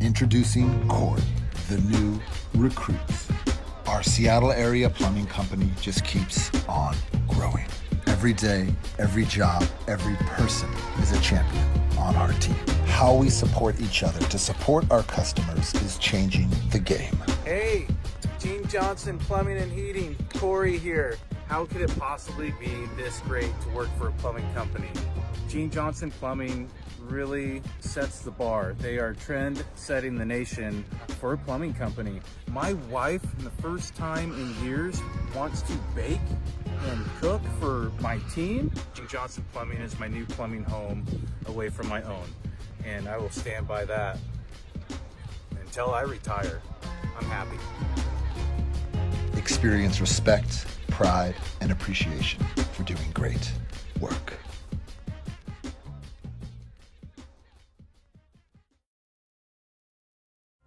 Introducing Corey, the new recruits. Our Seattle area plumbing company just keeps on growing. Every day, every job, every person is a champion on our team. How we support each other to support our customers is changing the game. Hey, Gene Johnson Plumbing and Heating, Corey here. How could it possibly be this great to work for a plumbing company? Gene Johnson Plumbing really sets the bar. They are trend setting the nation for a plumbing company. My wife, in the first time in years, wants to bake and cook for my team. Gene Johnson Plumbing is my new plumbing home away from my own, and I will stand by that until I retire. I'm happy. Experience respect, pride, and appreciation for doing great work.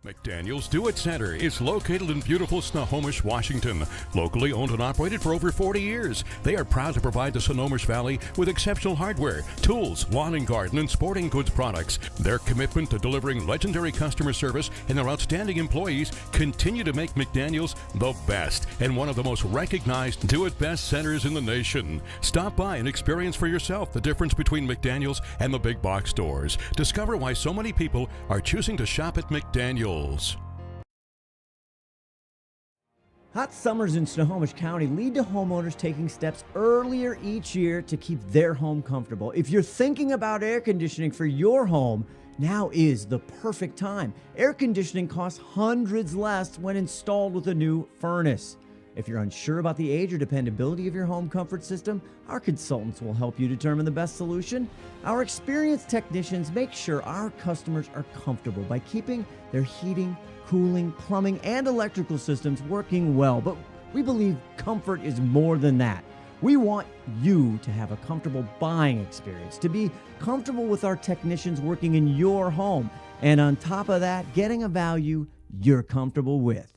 McDaniel's Do-It Center is located in beautiful Snohomish, Washington. Locally owned and operated for over 40 years, they are proud to provide the Snohomish Valley with exceptional hardware, tools, lawn and garden, and sporting goods products. Their commitment to delivering legendary customer service and their outstanding employees continue to make McDaniel's the best and one of the most recognized do-it-best centers in the nation. Stop by and experience for yourself the difference between McDaniel's and the big box stores. Discover why so many people are choosing to shop at McDaniel's. Hot summers in Snohomish County lead to homeowners taking steps earlier each year to keep their home comfortable. If you're thinking about air conditioning for your home, now is the perfect time. Air conditioning costs hundreds less when installed with a new furnace. If you're unsure about the age or dependability of your home comfort system, our consultants will help you determine the best solution. Our experienced technicians make sure our customers are comfortable by keeping their heating, cooling, plumbing, and electrical systems working well. But we believe comfort is more than that. We want you to have a comfortable buying experience, to be comfortable with our technicians working in your home, and on top of that, getting a value you're comfortable with.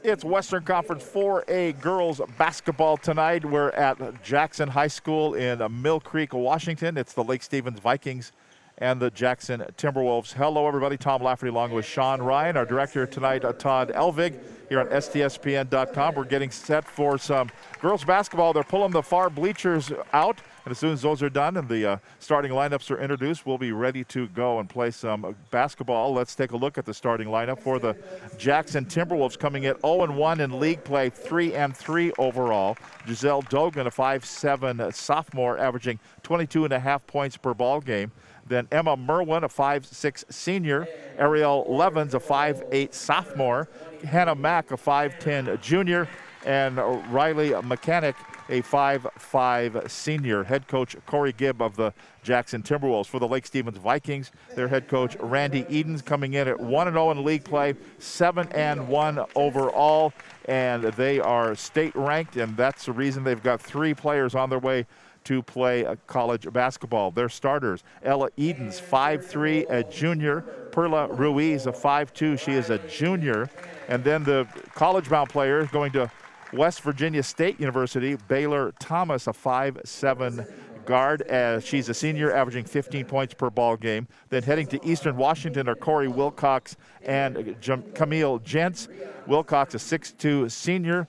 It's Western Conference 4A girls basketball tonight. We're at Jackson High School in Mill Creek, Washington. It's the Lake Stevens Vikings and the Jackson Timberwolves. Hello, everybody. Tom Lafferty along with Sean Ryan. Our director tonight, Todd Elvig, here on STSPN.com. We're getting set for some girls basketball. They're pulling the far bleachers out. And as soon as those are done and the starting lineups are introduced, we'll be ready to go and play some basketball. Let's take a look at the starting lineup for the Jackson Timberwolves, coming at 0-1 in league play, 3-3 overall. Giselle Dogan, a 5'7" sophomore, averaging 22.5 points per ball game. Then Emma Merwin, a 5'6" senior. Ariel Levens, a 5'8" sophomore. Hannah Mack, a 5'10" junior. And Riley Mechanic, a 5'5" senior. Head coach Corey Gibb of the Jackson Timberwolves. For the Lake Stevens Vikings, their head coach Randy Edens coming in at 1-0 in league play, 7-1 overall, and they are state ranked, and that's the reason they've got 3 players on their way to play college basketball. Their starters: Ella Edens, 5'3", a junior. Perla Ruiz, a 5'2", she is a junior. And then the college-bound players going to West Virginia State University, Baylor Thomas, a 5'7" guard. She's a senior, averaging 15 points per ball game. Then heading to Eastern Washington are Corey Wilcox and Camille Gentz. Wilcox, a 6'2" senior,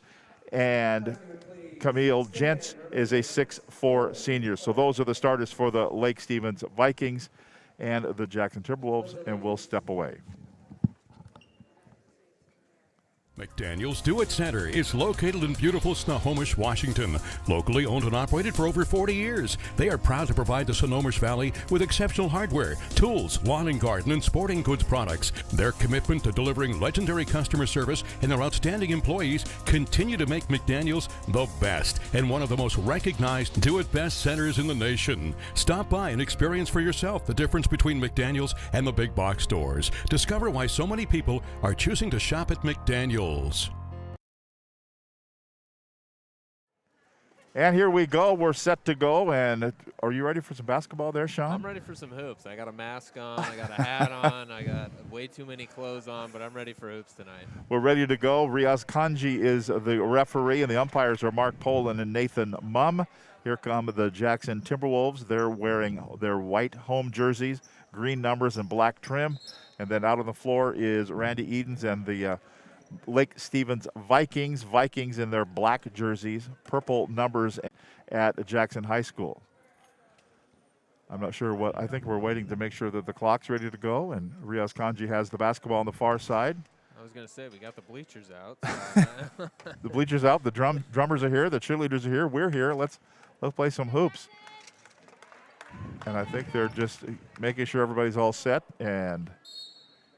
and Camille Gentz is a 6'4" senior. So those are the starters for the Lake Stevens Vikings and the Jackson Timberwolves, and we'll step away. McDaniel's Do-It Center is located in beautiful Snohomish, Washington. Locally owned and operated for over 40 years, they are proud to provide the Snohomish Valley with exceptional hardware, tools, lawn and garden, and sporting goods products. Their commitment to delivering legendary customer service and their outstanding employees continue to make McDaniel's the best and one of the most recognized do-it-best centers in the nation. Stop by and experience for yourself the difference between McDaniel's and the big box stores. Discover why so many people are choosing to shop at McDaniel's. And here we go. We're set to go. And are you ready for some basketball there, Sean? I'm ready for some hoops. I got a mask on. I got a hat on. I got way too many clothes on, but I'm ready for hoops tonight. We're ready to go. Riaz Kanji is the referee, and the umpires are Mark Poland and Nathan Mumm. Here come the Jackson Timberwolves. They're wearing their white home jerseys, green numbers, and black trim. And then out on the floor is Randy Edens and the Lake Stevens Vikings. Vikings in their black jerseys, purple numbers at Jackson High School. I'm not sure what. I think we're waiting to make sure that the clock's ready to go, and Riaz Kanji has the basketball on the far side. I was going to say, we got the bleachers out. The bleachers out. The drummers are here. The cheerleaders are here. We're here. Let's play some hoops. And I think they're just making sure everybody's all set. And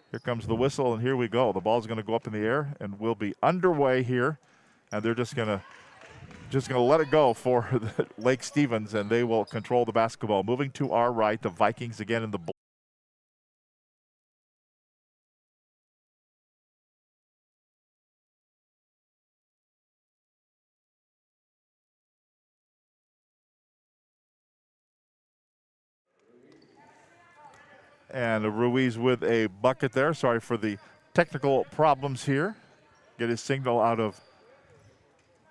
here comes the whistle, and here we go. The ball's going to go up in the air, and we'll be underway here. And they're just going to let it go for the Lake Stevens, and they will control the basketball. Moving to our right, the Vikings again in the ball. And Ruiz with a bucket there. Sorry for the technical problems here. Get his signal out of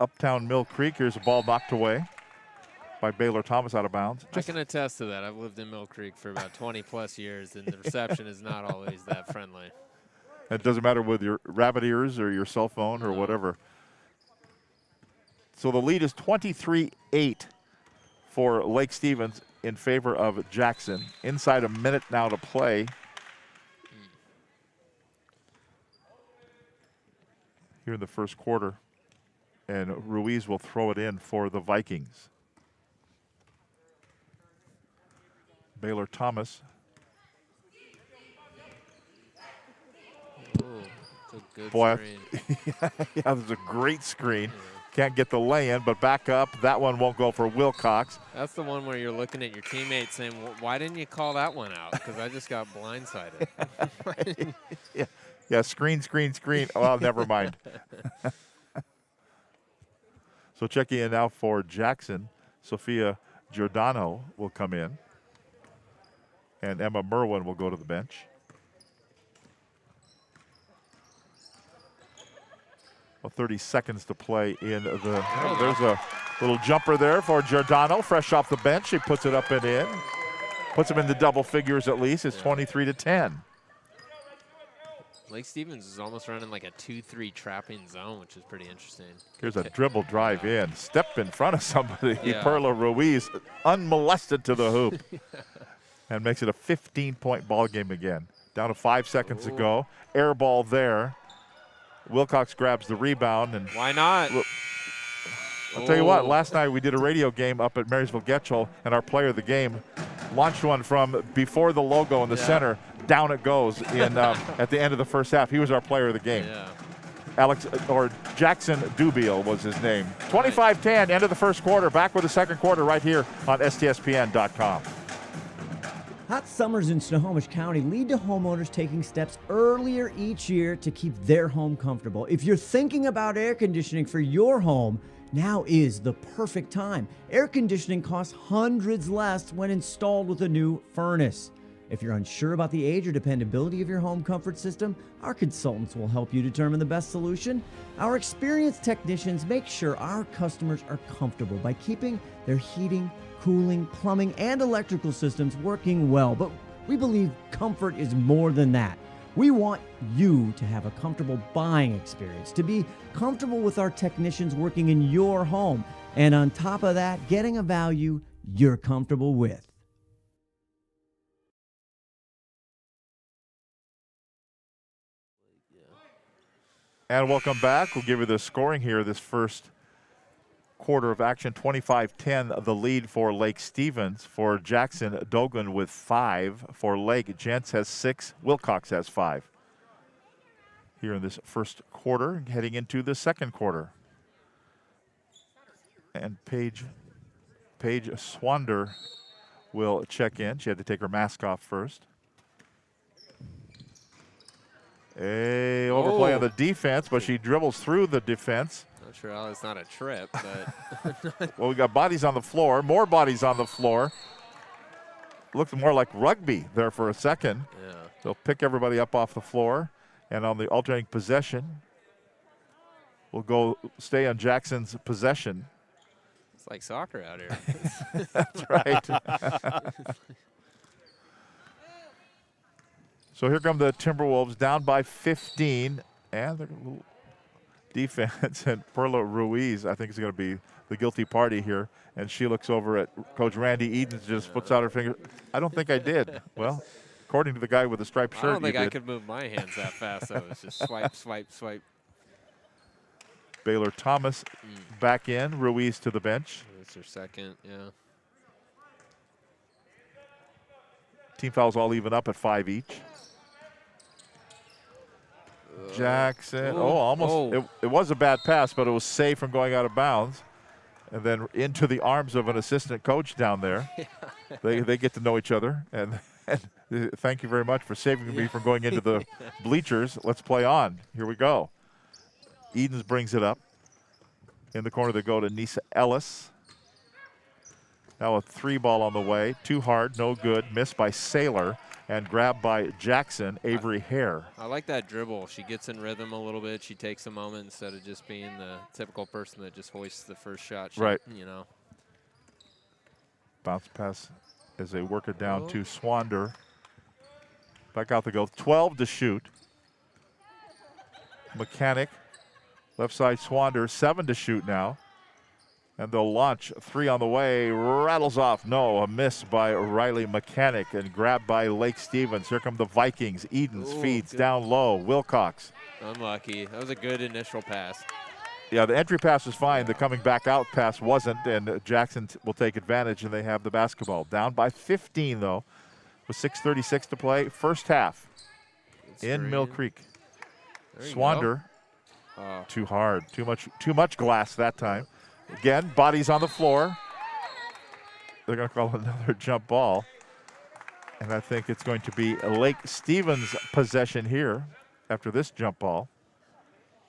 Uptown Mill Creek. Here's a ball knocked away by Baylor Thomas out of bounds. I can attest to that. I've lived in Mill Creek for about 20-plus years, and the reception is not always that friendly. It doesn't matter with your rabbit ears or your cell phone or whatever. So the lead is 23-8 for Lake Stevens in favor of Jackson. Inside a minute now to play. Here in the first quarter. And Ruiz will throw it in for the Vikings. Baylor Thomas. Ooh, it's a good screen. Yeah, that was a great screen. Can't get the lay-in, but back up. That one won't go for Wilcox. That's the one where you're looking at your teammates saying, why didn't you call that one out? Because I just got blindsided. Yeah, screen. Oh, never mind. So checking in now for Jackson, Sophia Giordano will come in. And Emma Merwin will go to the bench. Well, 30 seconds to play in the. There's a little jumper there for Giordano, fresh off the bench. She puts it up and in. Puts him in the double figures at least. It's 23-10. Lake Stevens is almost running like a 2-3 trapping zone, which is pretty interesting. Here's a dribble drive in. Step in front of somebody. Yeah. Perla Ruiz unmolested to the hoop. And makes it a 15-point ball game again. Down to 5 seconds to go. Air ball there. Wilcox grabs the rebound. And why not? I'll tell you what, last night we did a radio game up at Marysville Getchell, and our player of the game launched one from before the logo in the center. Down it goes in at the end of the first half. He was our player of the game. Yeah. Jackson Dubiel was his name. 25-10, end of the first quarter. Back with the second quarter right here on STSPN.com. Hot summers in Snohomish County lead to homeowners taking steps earlier each year to keep their home comfortable. If you're thinking about air conditioning for your home, now is the perfect time. Air conditioning costs hundreds less when installed with a new furnace. If you're unsure about the age or dependability of your home comfort system, our consultants will help you determine the best solution. Our experienced technicians make sure our customers are comfortable by keeping their heating, cooling, plumbing, and electrical systems working well. But we believe comfort is more than that. We want you to have a comfortable buying experience, to be comfortable with our technicians working in your home, and on top of that, getting a value you're comfortable with. And welcome back. We'll give you the scoring here this first quarter of action. 25-10, the lead for Lake Stevens. For Jackson, Dogan with 5. For Lake, Jentz has 6. Wilcox has 5. Here in this first quarter, heading into the second quarter. And Paige Swander will check in. She had to take her mask off first. A overplay on the defense, but she dribbles through the defense. Montreal. It's not a trip, but Well, we got bodies on the floor, more bodies on the floor. Looked more like rugby there for a second. yeah. They'll pick everybody up off the floor, and on the alternating possession, we'll stay on Jackson's possession. It's like soccer out here. That's right. So here come the Timberwolves down by 15, and their defense, and Perla Ruiz, I think, is going to be the guilty party here. And she looks over at Coach Randy Eden, just puts out her finger. I don't think I did. Well, according to the guy with the striped shirt, I don't think you I did. could move my hands that fast, so it's just swipe, swipe, swipe. Baylor Thomas back in, Ruiz to the bench. That's her second, yeah. Team fouls all even up at 5 each. Jackson, almost. It was a bad pass, but it was safe from going out of bounds. And then into the arms of an assistant coach down there. They get to know each other. And thank you very much for saving me from going into the bleachers. Let's play on. Here we go. Edens brings it up. In the corner they go to Nisa Ellis. Now a 3-ball on the way. Too hard, no good. Missed by Saylor. And grabbed by Jackson, Avery Hare. I like that dribble. She gets in rhythm a little bit. She takes a moment instead of just being the typical person that just hoists the first shot. Right. You know. Bounce pass as they work it down to Swander. Back out they go. 12 to shoot. Mechanic. Left side Swander. 7 to shoot now. And they'll launch 3 on the way. Rattles off. No, a miss by Riley Mechanic and grabbed by Lake Stevens. Here come the Vikings. Edens feeds down low. Wilcox. Unlucky. That was a good initial pass. Yeah, the entry pass was fine. The coming back out pass wasn't, and Jackson will take advantage, and they have the basketball. Down by 15, though, with 6:36 to play. First half in Mill Creek. Swander, too hard. Too much glass that time. Again, bodies on the floor. They're going to call another jump ball. And I think it's going to be Lake Stevens' possession here after this jump ball.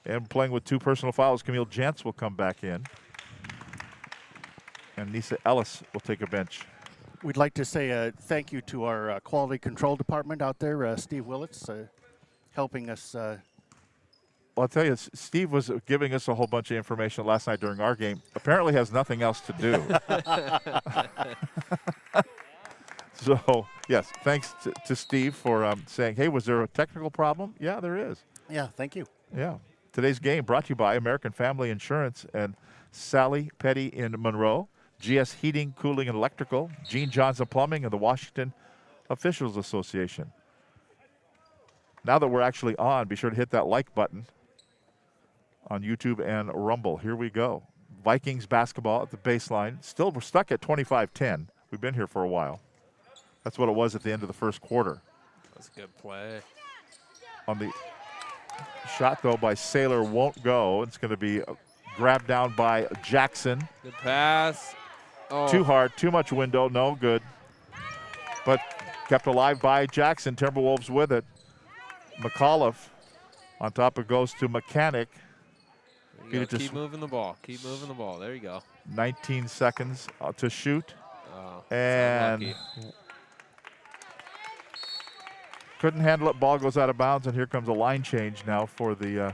And playing with 2 personal fouls, Camille Jantz will come back in. And Nisa Ellis will take a bench. We'd like to say thank you to our quality control department out there, Steve Willits, helping us. Well, I'll tell you, Steve was giving us a whole bunch of information last night during our game. Apparently has nothing else to do. So, yes, thanks to Steve for saying, hey, was there a technical problem? Yeah, there is. Yeah, thank you. Yeah. Today's game brought to you by American Family Insurance and Sally Petty in Monroe, GS Heating, Cooling, and Electrical, Gene Johnson Plumbing, and the Washington Officials Association. Now that we're actually on, be sure to hit that like button on YouTube and Rumble. Here we go. Vikings basketball at the baseline. Still, we're stuck at 25-10. We've been here for a while. That's what it was at the end of the first quarter. That's a good play. On the shot, though, by Saylor won't go. It's going to be grabbed down by Jackson. Good pass. Oh. Too hard, too much window, no good. But kept alive by Jackson. Timberwolves with it. McAuliffe on top. It goes to Mechanic. Keep moving the ball. Keep moving the ball. There you go. 19 seconds to shoot. Oh, and couldn't handle it. Ball goes out of bounds, and here comes a line change now for the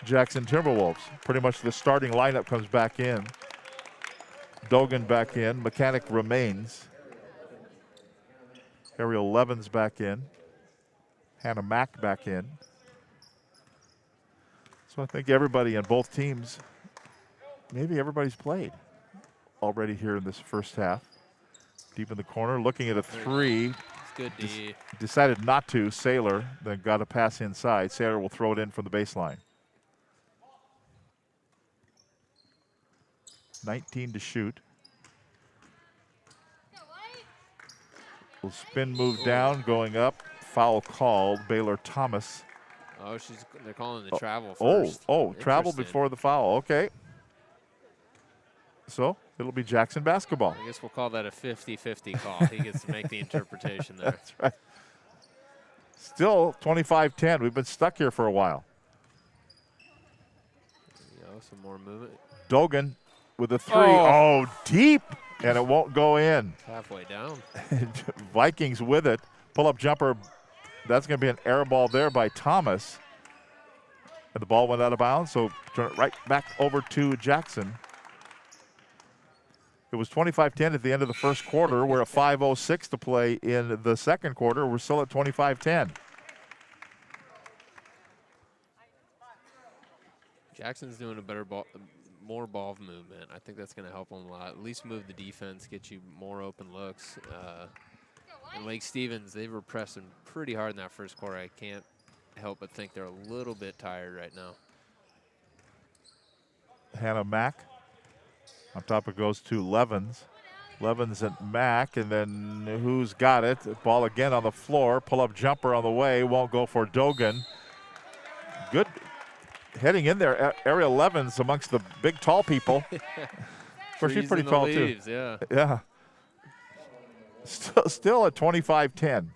Jackson Timberwolves. Pretty much the starting lineup comes back in. Dogan back in. Mechanic remains. Ariel Levins back in. Hannah Mack back in. So I think everybody on both teams, maybe everybody's played already here in this first half. Deep in the corner, looking at a 3. It's good, D. Decided not to. Saylor then got a pass inside. Saylor will throw it in from the baseline. 19 to shoot. Will spin move down, going up. Foul called. Baylor Thomas. Oh, they're calling the travel first. Travel before the foul. Okay. So it'll be Jackson basketball. I guess we'll call that a 50-50 call. He gets to make the interpretation there. That's right. Still 25-10. We've been stuck here for a while. Some more movement. Dogan with a 3. Oh, deep, and it won't go in. Halfway down. Vikings with it. Pull-up jumper. That's going to be an air ball there by Thomas. And the ball went out of bounds, so turn it right back over to Jackson. It was 25-10 at the end of the first quarter. We're at 5:06 to play in the second quarter. We're still at 25-10. Jackson's doing a better ball, more ball movement. I think that's going to help them a lot. At least move the defense, get you more open looks. And Lake Stevens, they were pressing pretty hard in that first quarter. I can't help but think they're a little bit tired right now. Hannah Mack. On top it goes to Levens. Levens and Mack, and then who's got it? Ball again on the floor. Pull-up jumper on the way. Won't go for Dogan. Good heading in there. Area Levens amongst the big, tall people. Of course, she's pretty tall, leaves, too. Yeah. Yeah. Still at 25-10.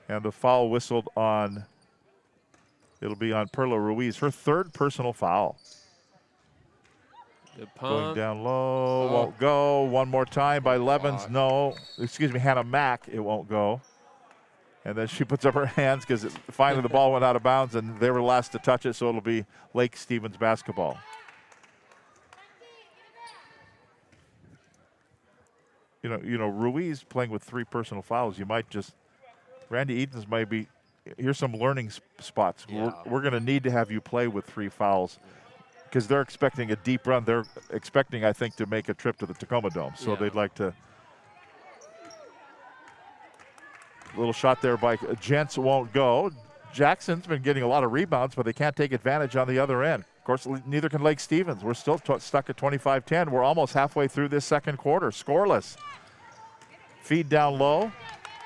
And the foul whistled on, it'll be on Perla Ruiz, her third personal foul. Good Going pump. down low, won't go. One more time by Levens, no. Excuse me, Hannah Mack, it won't go. And then she puts up her hands because finally the ball went out of bounds and they were last to touch it, so it'll be Lake Stevens basketball. You know, Ruiz playing with 3 personal fouls. You might just, Randy Edens might be. Here's some learning spots. Yeah. We're going to need to have you play with 3 fouls because they're expecting a deep run. They're expecting, I think, to make a trip to the Tacoma Dome. So Yeah. they'd like to. Little shot there by Gents won't go. Jackson's been getting a lot of rebounds, but they can't take advantage on the other end. Of course, neither can Lake Stevens. We're still stuck at 25-10. We're almost halfway through this second quarter. Scoreless. Feed down low.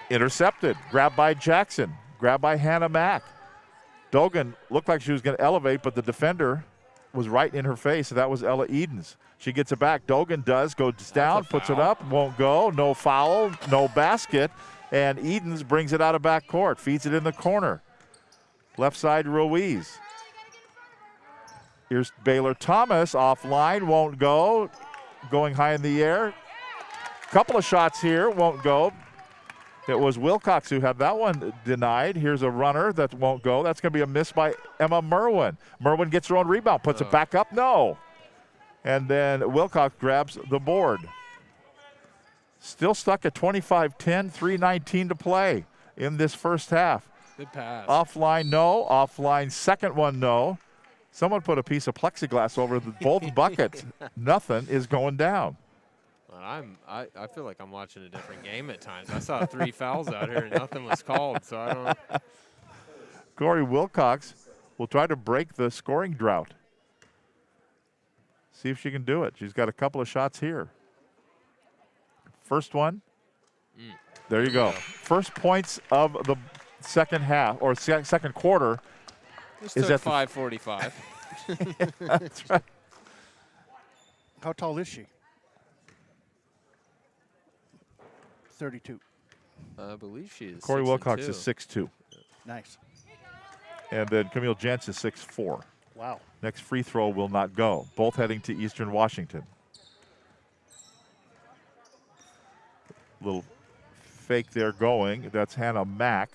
Intercepted. Grabbed by Jackson. Grabbed by Hannah Mack. Dogan looked like she was going to elevate, but the defender was right in her face. That was Ella Edens. She gets it back. Dogan does. Goes down. Puts it up. Won't go. No foul. No basket. And Edens brings it out of backcourt. Feeds it in the corner. Left side, Ruiz. Here's Baylor Thomas offline, won't go. Going high in the air. Couple of shots here, won't go. It was Wilcox who had that one denied. Here's a runner that won't go. That's going to be a miss by Emma Merwin. Merwin gets her own rebound, puts it back up, no. And then Wilcox grabs the board. Still stuck at 25-10, 3:19 to play in this first half. Good pass. Offline, no. Offline, second one, no. Someone put a piece of plexiglass over both buckets. Nothing is going down. Well, I feel like I'm watching a different game at times. I saw 3 fouls out here and nothing was called, so I don't. Corey Wilcox will try to break the scoring drought. See if she can do it. She's got a couple of shots here. First one. There you go. First points of the second half or second quarter. Just is took at 5:45. That's right. How tall is she? 32. I believe she is. Corey 6'2". Wilcox is 6'2". Nice. And then Camille Jentz is 6'4". Wow. Next free throw will not go. Both heading to Eastern Washington. Little fake there going. That's Hannah Mack.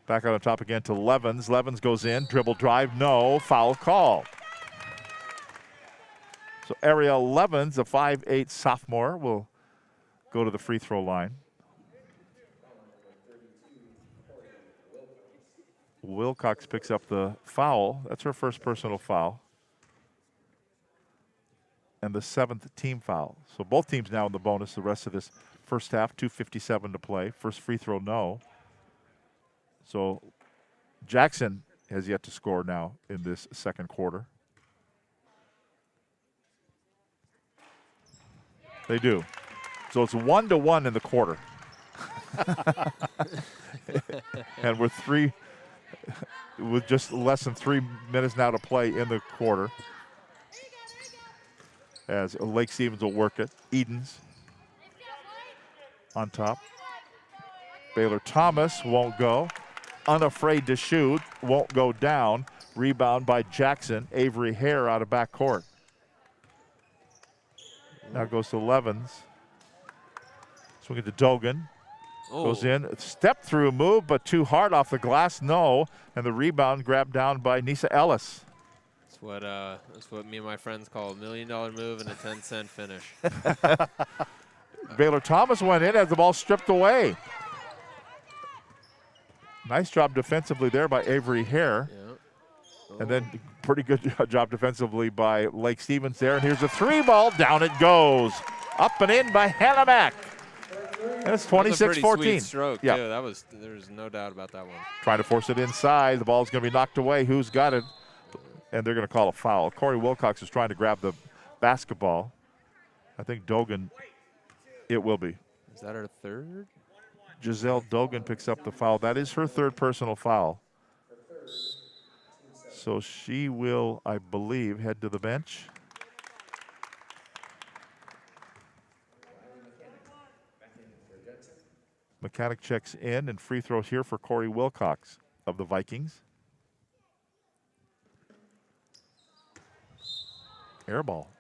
Back out on top again to Levens. Levens goes in. Dribble drive. No. Foul call. So Ariel Levens, a 5'8" sophomore, will go to the free throw line. Wilcox picks up the foul. That's her first personal foul. And the 7th team foul. So both teams now in the bonus the rest of this first half. 2:57 to play. First free throw, no. So Jackson has yet to score now in this second quarter. They do. So it's 1-1 in the quarter. And we're with just less than 3 minutes now to play in the quarter. As Lake Stevens will work it. Edens on top. Baylor Thomas won't go. Unafraid to shoot. Won't go down. Rebound by Jackson. Avery Hare out of backcourt. Now goes to Levens. Swing it to Dogan. Goes in. Step through move, but too hard off the glass. No. And the rebound grabbed down by Nisa Ellis. That's what me and my friends call $1 million move and a 10-cent finish. Baylor Thomas went in as the ball stripped away. Nice job defensively there by Avery Hare. Yeah. And then pretty good job defensively by Lake Stevens there. And here's a 3-ball. Down it goes. Up and in by Hannah Mack. And it's 26-14. Sweet stroke, yeah. too. There's no doubt about that one. Trying to force it inside. The ball's going to be knocked away. Who's got it? And they're going to call a foul. Corey Wilcox is trying to grab the basketball. I think Dogan, it will be. Is that her third? Giselle Dogan picks up the foul. That is her third personal foul. So she will, I believe, head to the bench. Mechanic checks in, and free throws here for Corey Wilcox of the Vikings. Air ball.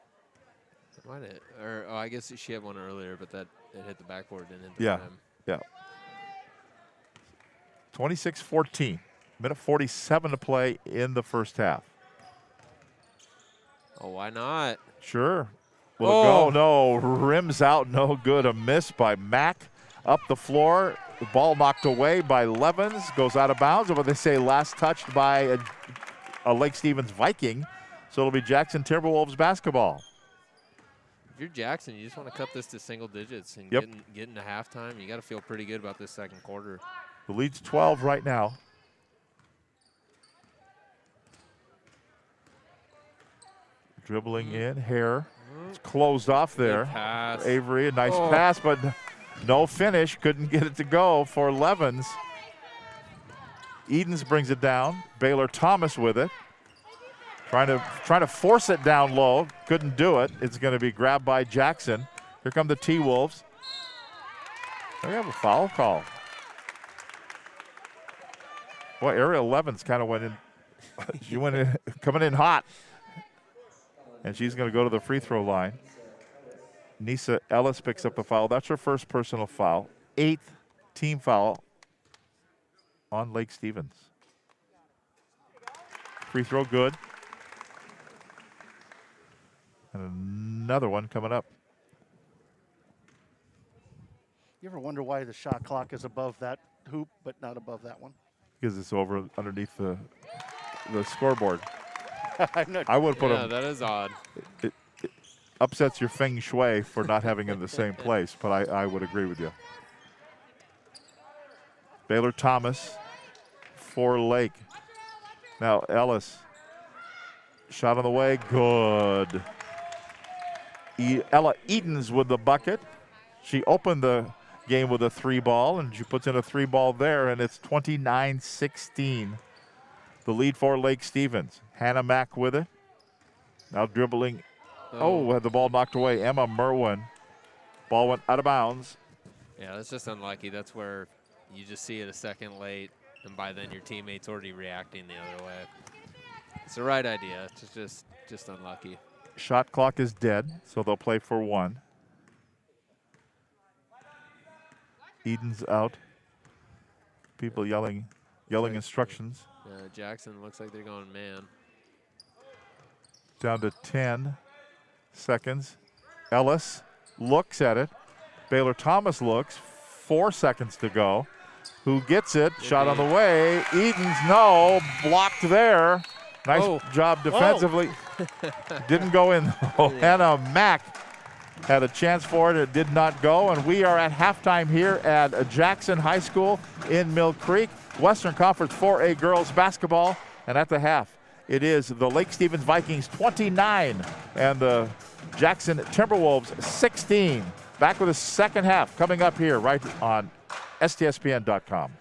I guess she had one earlier, but it hit the backboard, didn't hit the Yeah, rim. yeah. 26-14. Minute 47 to play in the first half. Oh, why not? Sure. Will it go? No. Rims out. No good. A miss by Mack. Up the floor. The ball knocked away by Levens. Goes out of bounds. Or what they say, last touched by a Lake Stevens Viking. So it'll be Jackson Timberwolves basketball. If you're Jackson, you just want to cut this to single digits and Yep. get into halftime. You got to feel pretty good about this second quarter. The lead's 12 right now. Dribbling in. Hare. It's closed off there. Good pass. Avery, a nice pass, but no finish. Couldn't get it to go for Levens. Edens brings it down. Baylor Thomas with it. Trying to force it down low. Couldn't do it. It's going to be grabbed by Jackson. Here come the T-Wolves. They have a foul call. Boy, Ariel Levens kind of went in. She went in, coming in hot. And she's going to go to the free throw line. Nisa Ellis picks up the foul. That's her first personal foul. 8th team foul on Lake Stevens. Free throw good. And another one coming up. You ever wonder why the shot clock is above that hoop but not above that one? Because it's over underneath the scoreboard. I'm not. I would put Yeah, them. that is odd. It upsets your feng shui for not having in the same place, but I would agree with you. Baylor Thomas for Lake. Now Ellis. Shot on the way, good. Ella Edens with the bucket. She opened the game with a 3-ball, and she puts in a 3-ball there, and it's 29-16. The lead for Lake Stevens. Hannah Mack with it. Now dribbling. Had the ball knocked away. Emma Merwin. Ball went out of bounds. Yeah, that's just unlucky. That's where you just see it a second late, and by then your teammate's already reacting the other way. It's the right idea. It's just unlucky. Shot clock is dead, so they'll play for 1. Eden's out. People yelling instructions. Jackson looks like they're going man. Down to 10 seconds. Ellis looks at it. Baylor Thomas looks. 4 seconds to go. Who gets it? Shot on the way. Edens, no. Blocked there. Nice job defensively. Didn't go in. Hannah Mack had a chance for it. It did not go. And we are at halftime here at Jackson High School in Mill Creek. Western Conference 4A girls basketball. And at the half, it is the Lake Stevens Vikings 29 and the Jackson Timberwolves 16. Back with the second half coming up here right on STSPN.com.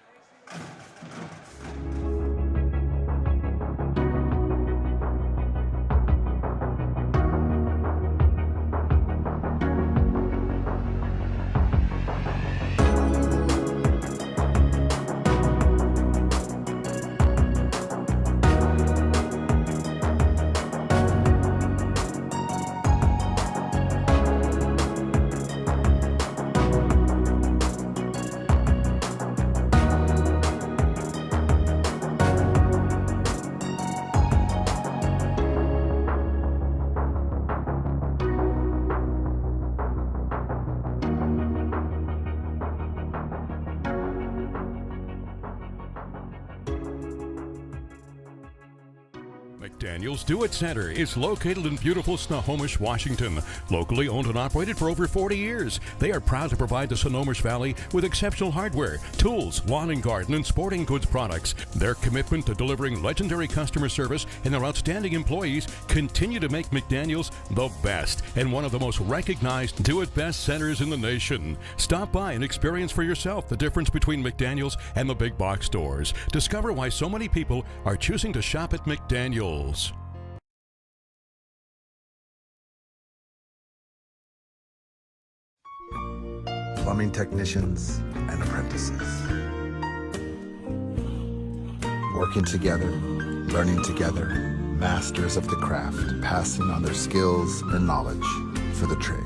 McDaniel's Do-It Center is located in beautiful Snohomish, Washington. Locally owned and operated for over 40 years, they are proud to provide the Snohomish Valley with exceptional hardware, tools, lawn and garden, and sporting goods products. Their commitment to delivering legendary customer service and their outstanding employees continue to make McDaniel's the best and one of the most recognized do-it-best centers in the nation. Stop by and experience for yourself the difference between McDaniel's and the big box stores. Discover why so many people are choosing to shop at McDaniel's. Plumbing technicians and apprentices. Working together, learning together, masters of the craft, passing on their skills and knowledge for the trade.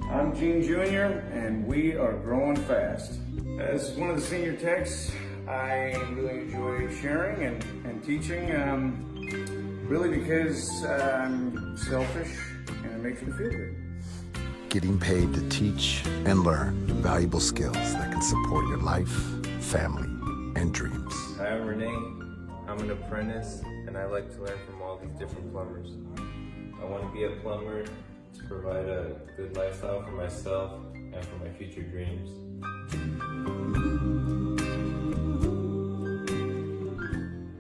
I'm Gene Jr., and we are growing fast. As one of the senior techs, I really enjoy sharing and teaching, really because I'm selfish and it makes me feel good. Getting paid to teach and learn valuable skills that can support your life, family, and dreams. Hi, I'm Renee. I'm an apprentice, and I like to learn from all these different plumbers. I want to be a plumber to provide a good lifestyle for myself and for my future dreams.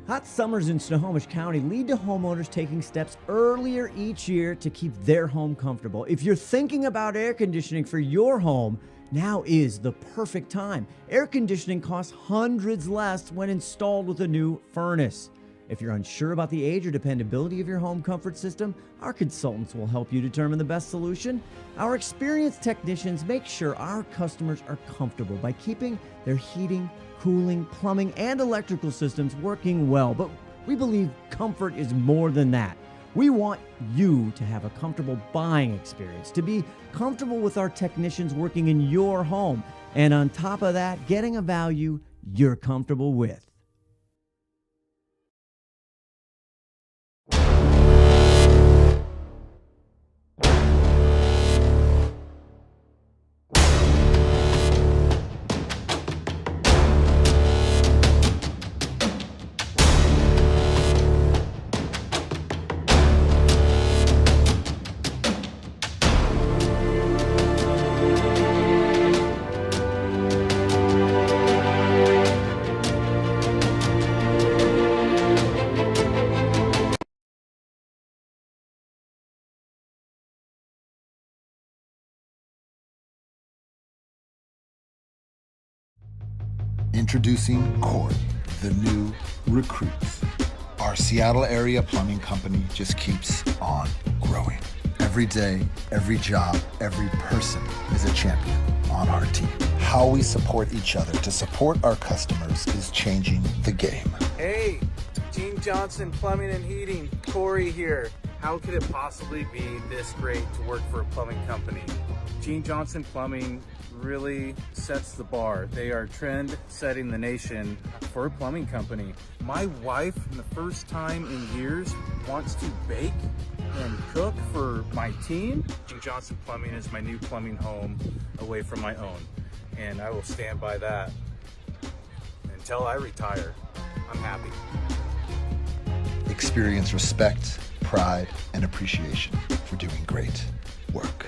Hot summers in Snohomish County lead to homeowners taking steps earlier each year to keep their home comfortable. If you're thinking about air conditioning for your home, now is the perfect time. Air conditioning costs hundreds less when installed with a new furnace. If you're unsure about the age or dependability of your home comfort system, our consultants will help you determine the best solution. Our experienced technicians make sure our customers are comfortable by keeping their heating, cooling, plumbing, and electrical systems working well. But we believe comfort is more than that. We want you to have a comfortable buying experience, to be comfortable with our technicians working in your home, and on top of that, getting a value you're comfortable with. Introducing Corey, the new recruits. Our Seattle area plumbing company just keeps on growing. Every day, every job, every person is a champion on our team. How we support each other to support our customers is changing the game. Hey, Gene Johnson Plumbing and Heating, Corey here. How could it possibly be this great to work for a plumbing company? Gene Johnson Plumbing really sets the bar. They are trend setting the nation for a plumbing company. My wife, for the first time in years, wants to bake and cook for my team. Gene Johnson Plumbing is my new plumbing home away from my own, and I will stand by that until I retire. I'm happy. Experience respect, pride, and appreciation for doing great work.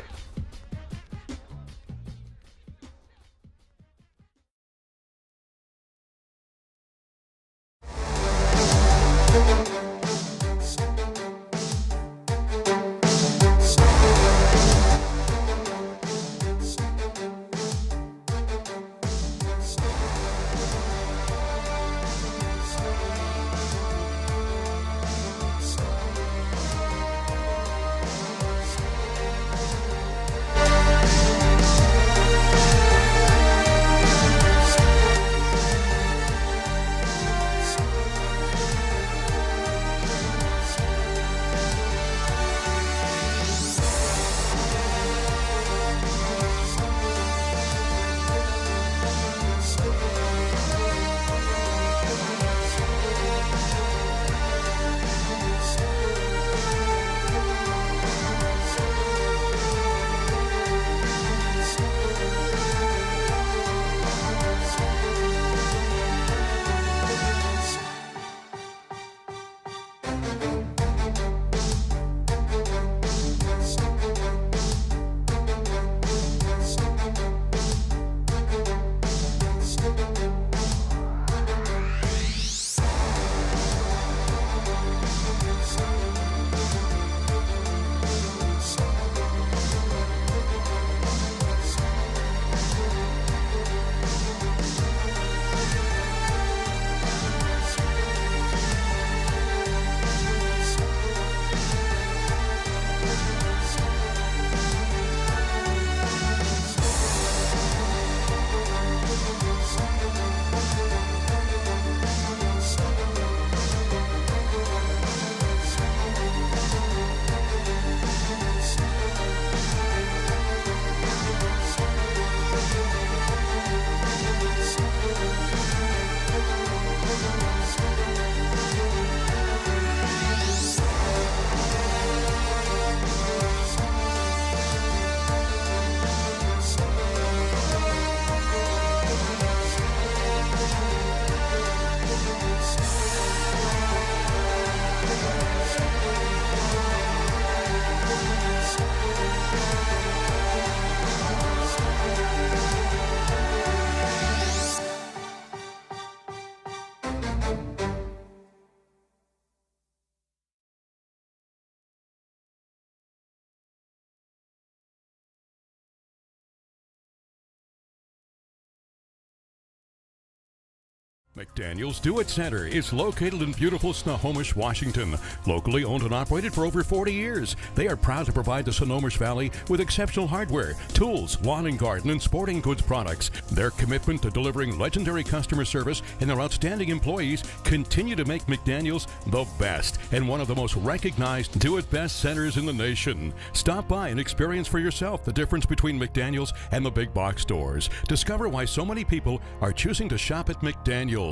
McDaniel's Do It Center is located in beautiful Snohomish, Washington. Locally owned and operated for over 40 years, they are proud to provide the Snohomish Valley with exceptional hardware, tools, lawn and garden, and sporting goods products. Their commitment to delivering legendary customer service and their outstanding employees continue to make McDaniel's the best and one of the most recognized Do It Best centers in the nation. Stop by and experience for yourself the difference between McDaniel's and the big box stores. Discover why so many people are choosing to shop at McDaniel's.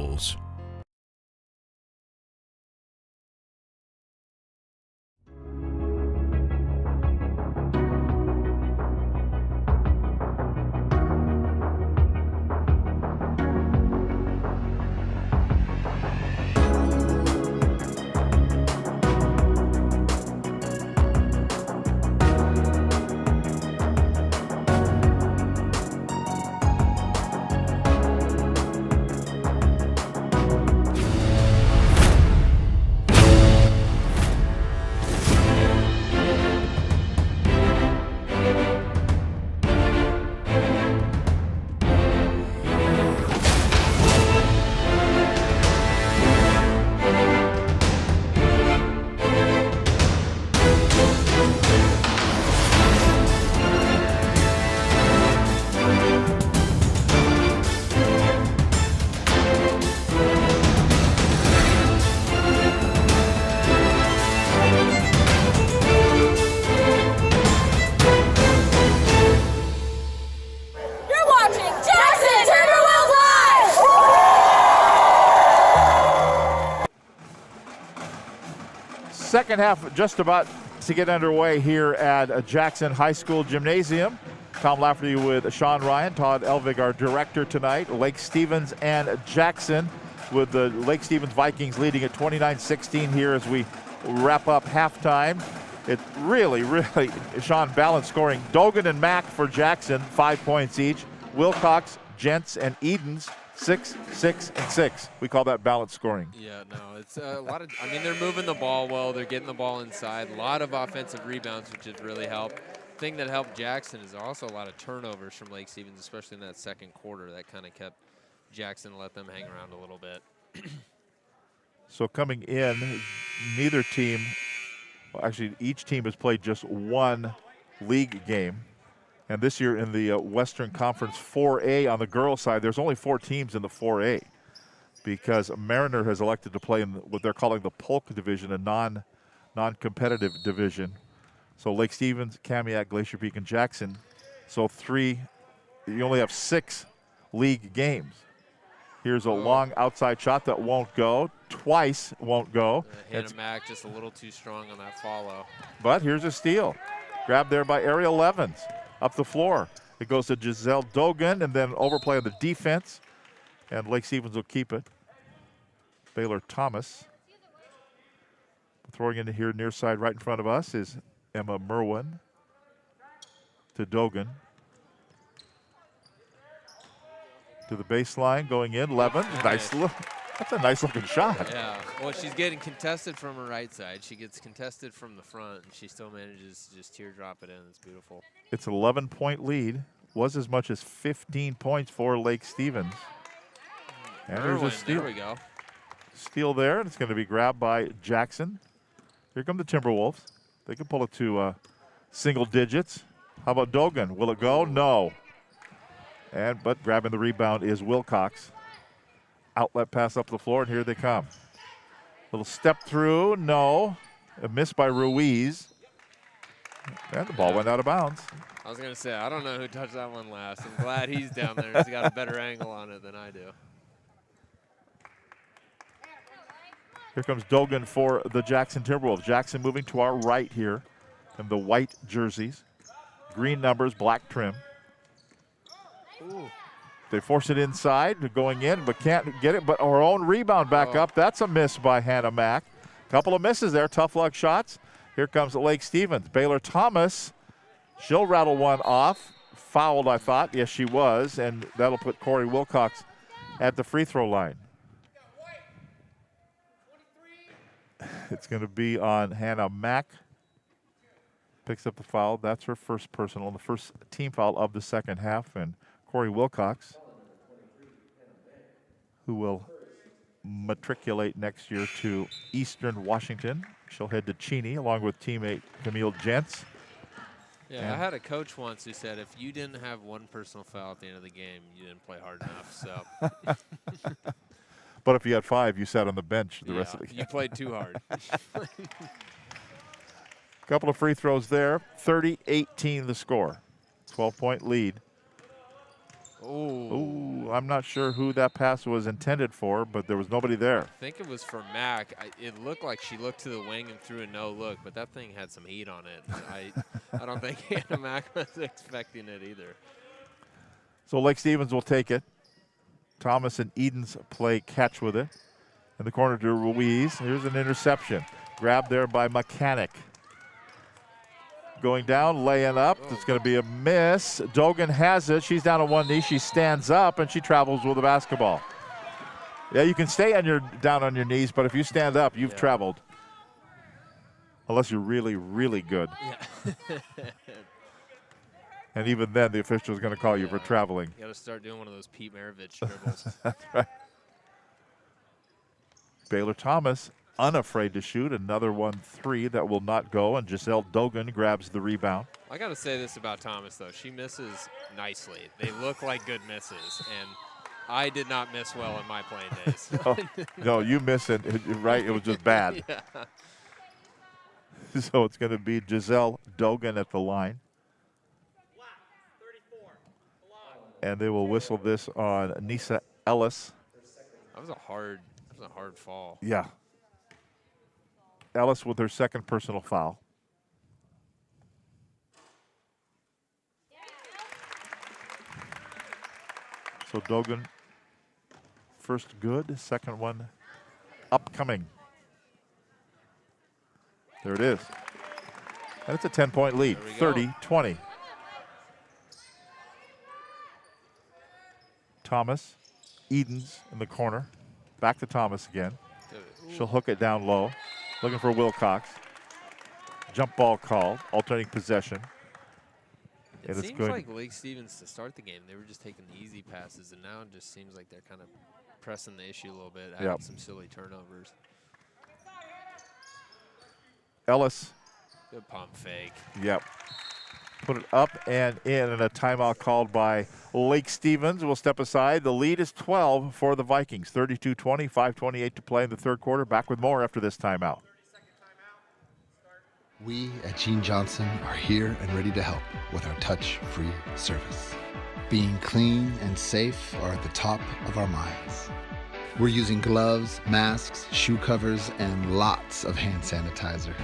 Second half just about to get underway here at Jackson High School Gymnasium. Tom Lafferty with Sean Ryan, Todd Elvig, our director tonight. Lake Stevens and Jackson, with the Lake Stevens Vikings leading at 29-16 here as we wrap up halftime. It really, Sean, balanced scoring. Dogan and Mack for Jackson, 5 points each. Wilcox, Gents, and Edens, 6, 6, and 6. We call that balanced scoring. Yeah, no, it's a lot of, I mean, they're moving the ball well. They're getting the ball inside. A lot of offensive rebounds, which has really helped. The thing that helped Jackson is also a lot of turnovers from Lake Stevens, especially in that second quarter. That kind of kept Jackson, let them hang around a little bit. So coming in, neither team, well, actually each team has played just one league game. And this year in the Western Conference 4A on the girls' side, there's only 4 teams in the 4A because Mariner has elected to play in what they're calling the Polk division, a non-competitive division. So Lake Stevens, Kamiak, Glacier Peak, and Jackson. So you only have 6 league games. Here's a long outside shot that won't go. Twice won't go. Hannah Mack just a little too strong on that follow. But here's a steal. Grabbed there by Ariel Evans. Up the floor. It goes to Giselle Dogan, and then overplay on the defense. And Lake Stevens will keep it. Baylor Thomas. Throwing into here near side right in front of us is Emma Merwin to Dogan. To the baseline, going in. Levin, nice look. That's a nice looking shot. Yeah, well, she's getting contested from her right side. She gets contested from the front, and she still manages to just teardrop it in. It's beautiful. It's an 11-point lead. Was as much as 15 points for Lake Stevens. And there's a steal. There we go. Steal there, and it's going to be grabbed by Jackson. Here come the Timberwolves. They can pull it to single digits. How about Dogan? Will it go? No. But grabbing the rebound is Wilcox. Outlet pass up the floor, and here they come. Little step through, no. A miss by Ruiz. And the ball went out of bounds. I was going to say, I don't know who touched that one last. I'm glad he's down there. He's got a better angle on it than I do. Here comes Dogan for the Jackson Timberwolves. Jackson moving to our right here in the white jerseys. Green numbers, black trim. Ooh. They force it inside, going in, but can't get it. But our own rebound back up. That's a miss by Hannah Mack. Couple of misses there, tough luck shots. Here comes Lake Stevens. Baylor Thomas, she'll rattle one off. Fouled, I thought. Yes, she was, and that'll put Corey Wilcox at the free throw line. It's going to be on Hannah Mack. Picks up the foul. That's her first personal, the first team foul of the second half, and Corey Wilcox, who will matriculate next year to Eastern Washington. She'll head to Cheney along with teammate Camille Gentz. Yeah, And I had a coach once who said if you didn't have one personal foul at the end of the game, you didn't play hard enough. So. But if you had 5, you sat on the bench the rest of the game. You played too hard. Couple of free throws there. 30-18 the score. 12-point lead. Ooh, I'm not sure who that pass was intended for, but there was nobody there. I think it was for Mac. It looked like she looked to the wing and threw a no look, but that thing had some heat on it. I don't think Hannah Mac was expecting it either. So Lake Stevens will take it. Thomas and Edens play catch with it. In the corner to Ruiz. Here's an interception. Grabbed there by Mechanic. Going down, laying up. It's going to be a miss. Dogan has it. She's down on one knee. She stands up, and she travels with the basketball. Yeah, you can stay down on your knees, but if you stand up, you've traveled. Unless you're really, really good. Yeah. And even then, the official is going to call you for traveling. You got to start doing one of those Pete Maravich dribbles. That's right. Baylor Thomas unafraid to shoot. Another 1-3 that will not go, and Giselle Dogan grabs the rebound. I got to say this about Thomas, though. She misses nicely. They look like good misses, and I did not miss well in my playing days. No, you miss it, right? It was just bad. Yeah. So it's going to be Giselle Dogan at the line. And they will whistle this on Nisa Ellis. That was a hard fall. Yeah. Ellis with her second personal foul. So Dogan, first good, second one upcoming. There it is. And it's a 10-point lead, 30-20. Thomas, Edens in the corner. Back to Thomas again. She'll hook it down low. Looking for Wilcox. Jump ball called, alternating possession. It seems like Lake Stevens, to start the game, they were just taking the easy passes, and now it just seems like they're kind of pressing the issue a little bit, having some silly turnovers. Ellis. Good pump fake. Yep. Put it up and in, and a timeout called by Lake Stevens. We'll step aside. The lead is 12 for the Vikings. 32-20, 5:28 to play in the third quarter. Back with more after this timeout. We at Gene Johnson are here and ready to help with our touch-free service. Being clean and safe are at the top of our minds. We're using gloves, masks, shoe covers, and lots of hand sanitizer.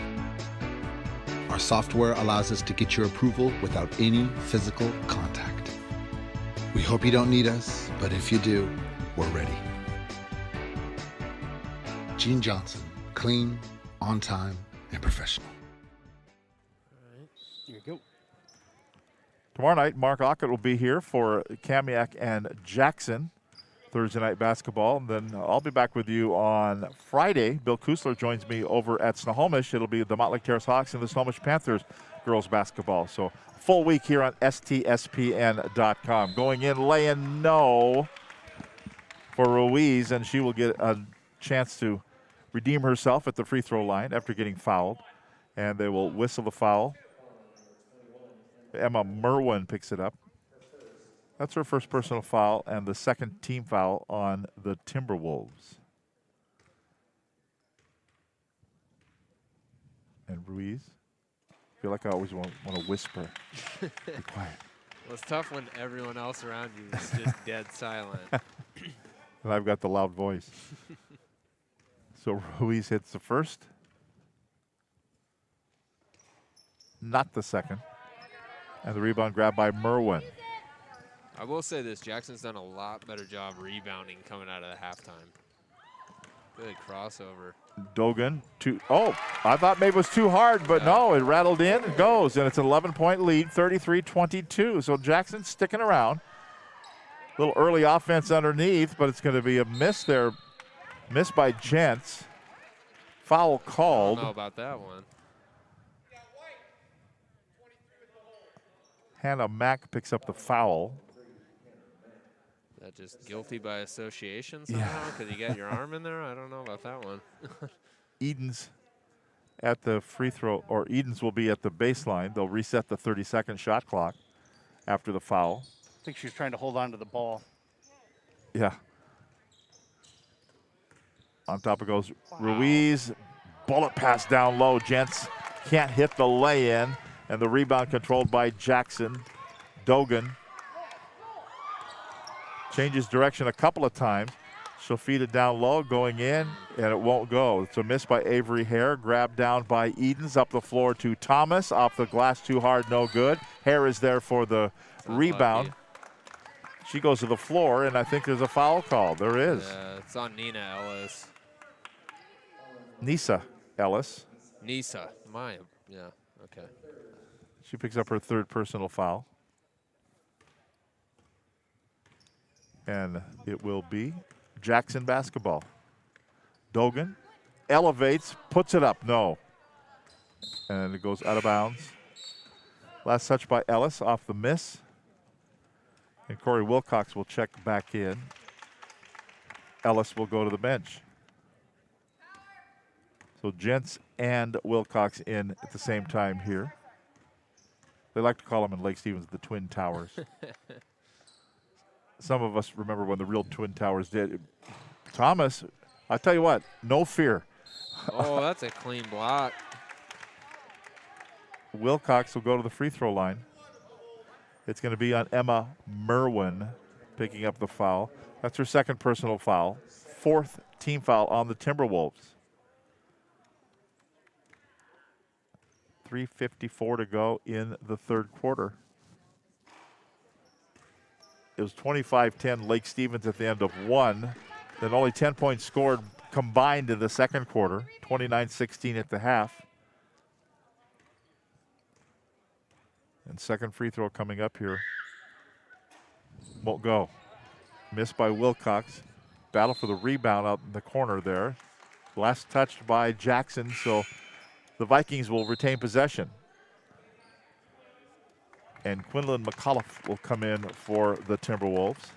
Our software allows us to get your approval without any physical contact. We hope you don't need us, but if you do, we're ready. Gene Johnson, clean, on time, and professional. All right, here you go. Tomorrow night, Mark Ockett will be here for Kamiak and Jackson Thursday night basketball. And then I'll be back with you on Friday. Bill Kusler joins me over at Snohomish. It'll be the Montlake Terrace Hawks and the Snohomish Panthers girls basketball. So full week here on STSPN.com. Going in, laying no for Ruiz, and she will get a chance to redeem herself at the free throw line after getting fouled. And they will whistle the foul. Emma Merwin picks it up. That's her first personal foul and the second team foul on the Timberwolves. And Ruiz, I feel like I always want to whisper. Be quiet. Well, it's tough when everyone else around you is just dead silent. And I've got the loud voice. So Ruiz hits the first. Not the second. And the rebound grabbed by Merwin. I will say this, Jackson's done a lot better job rebounding coming out of the halftime. Good crossover. Dogan, I thought maybe it was too hard, but no, it rattled in and goes. And it's an 11-point lead, 33-22. So Jackson's sticking around. A little early offense underneath, but it's going to be a miss there. Miss by Gentz. Foul called. I don't know about that one. Hannah Mack picks up the foul. That just guilty by association somehow because you got your arm in there? I don't know about that one. Edens at the free throw, or Edens will be at the baseline. They'll reset the 30-second shot clock after the foul. I think she's trying to hold on to the ball. Yeah. On top it goes Ruiz. Bullet pass down low. Gents can't hit the lay-in. And the rebound controlled by Jackson. Dogan changes direction a couple of times. She'll feed it down low, going in, and it won't go. It's a miss by Avery Hare. Grabbed down by Edens. Up the floor to Thomas. Off the glass, too hard, no good. Hare is there for the rebound. Lucky. She goes to the floor, and I think there's a foul call. There is. It's on Nina Ellis. Nisa Ellis. Nisa. Yeah, okay. She picks up her third personal foul. And it will be Jackson basketball. Dogan elevates, puts it up, no. And it goes out of bounds. Last touch by Ellis off the miss. And Corey Wilcox will check back in. Ellis will go to the bench. So Gents and Wilcox in at the same time here. They like to call them in Lake Stevens the Twin Towers. Some of us remember when the real Twin Towers did. Thomas, I tell you what, no fear. Oh, that's a clean block. Wilcox will go to the free throw line. It's going to be on Emma Merwin picking up the foul. That's her second personal foul. Fourth team foul on the Timberwolves. 3:54 to go in the third quarter. It was 25-10 Lake Stevens at the end of one. Then only 10 points scored combined in the second quarter. 29-16 at the half. And second free throw coming up here. Won't go. Missed by Wilcox. Battle for the rebound out in the corner there. Last touched by Jackson, so the Vikings will retain possession. And Quinlan McAuliffe will come in for the Timberwolves.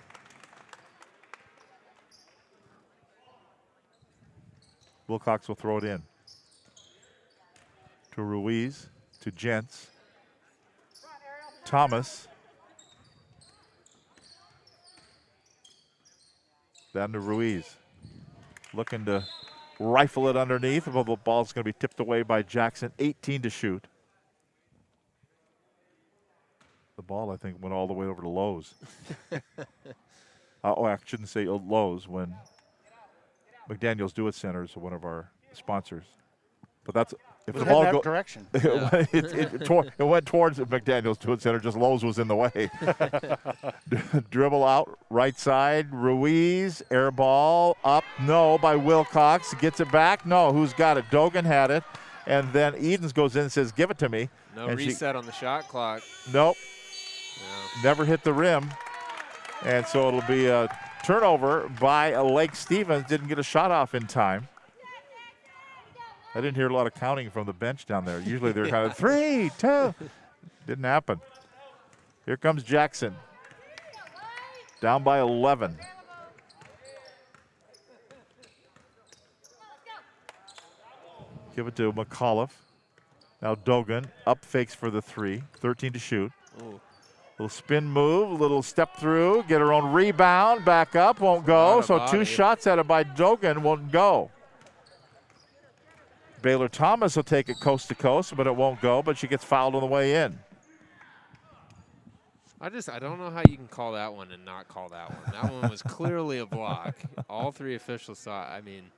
Wilcox will throw it in. To Ruiz, to Gents. Thomas. Down to Ruiz. Looking to rifle it underneath. Well, the ball's going to be tipped away by Jackson. 18 to shoot. The ball, I think, went all the way over to Lowe's. I shouldn't say Lowe's when McDaniel's Do It Center is one of our sponsors. But that's if the ball goes direction. It went towards McDaniel's Do It Center. Just Lowe's was in the way. Dribble out right side. Ruiz air ball up. No by Wilcox. Gets it back. No. Who's got it? Dogan had it. And then Edens goes in and says, "Give it to me." No reset on the shot clock. Nope. Yeah. Never hit the rim. And so it'll be a turnover by Lake Stevens. Didn't get a shot off in time. I didn't hear a lot of counting from the bench down there. Usually they're kind of 3, 2. Didn't happen. Here comes Jackson. Down by 11. Give it to McAuliffe. Now Dogan up fakes for the 3. 13 to shoot. Ooh. Little spin move, little step through, get her own rebound, back up, won't go. So body. 2 shots at it by Dogan, won't go. Baylor Thomas will take it coast to coast, but it won't go, but she gets fouled on the way in. I don't know how you can call that one and not call that one. That one was clearly a block. All 3 officials saw it. I mean,